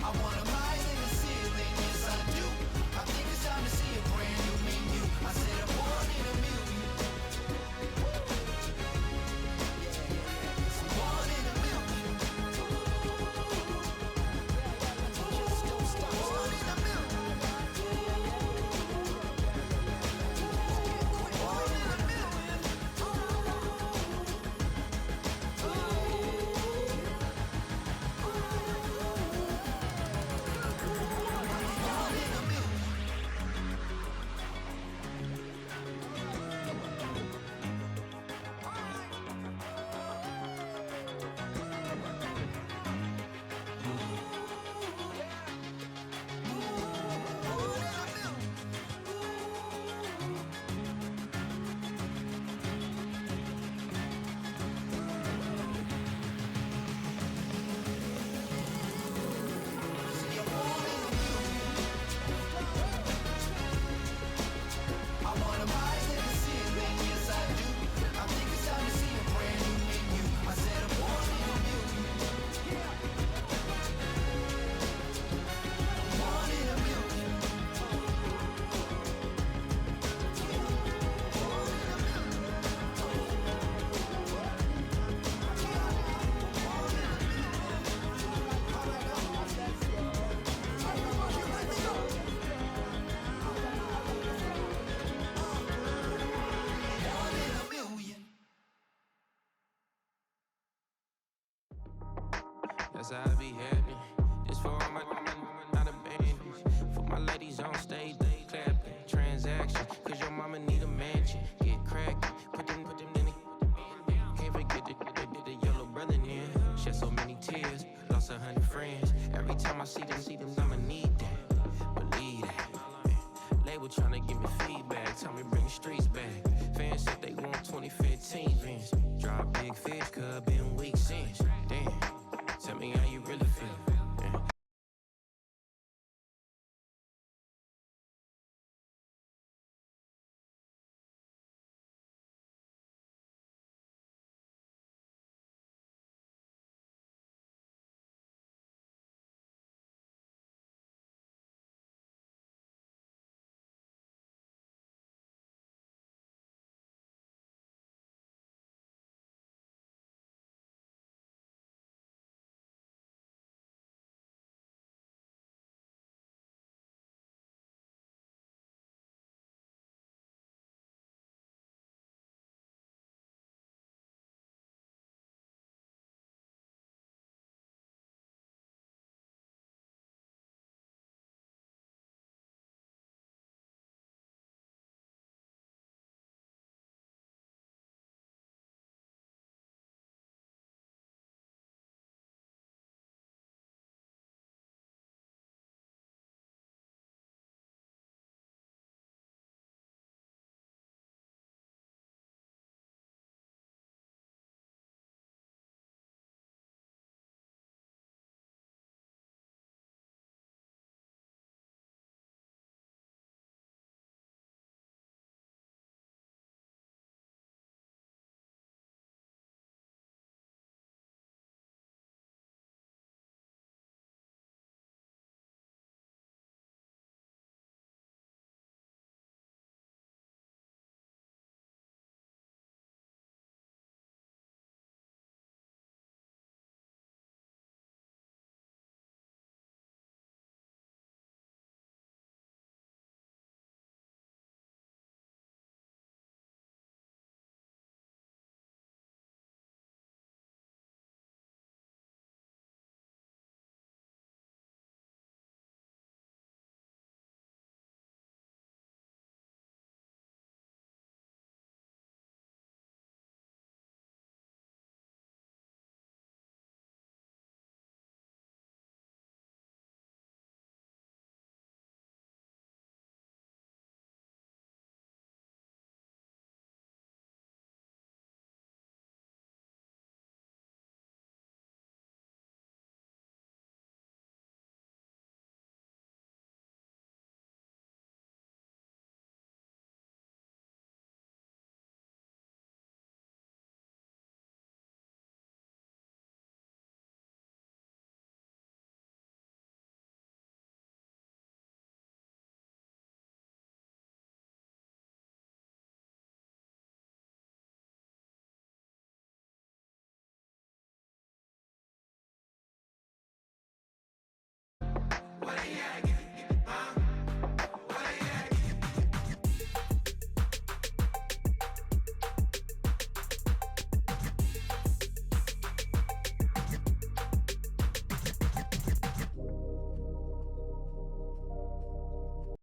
I wanna rise in the ceiling, yes I do. I think it's time to see a brand new menu. I said I'm born in a million. I'm born in a million. Just don't stop. Born in a million. Born in a million. Born in a million. I wanna rise in the ceiling, yes I do. I think it's time to see a brand new menu. I said I'm born in a million. Born in a million. Born in a million. Born in a million. That's how I be happening. This for all my not abandoned. For my ladies on stage, they clapping. Transaction, cause your mama need a mansion. Get crackin', put them in the. Can't forget the yellow brother near. Shed so many tears, lost 100 friends. Every time I see them, I'ma need that. Believe that. Label tryna give me feedback, tell me bring the streets back. Fans said they want 2015 Vince. Drop big fish, cuz been weak since. Damn, tell me how you really feel. What a yeah,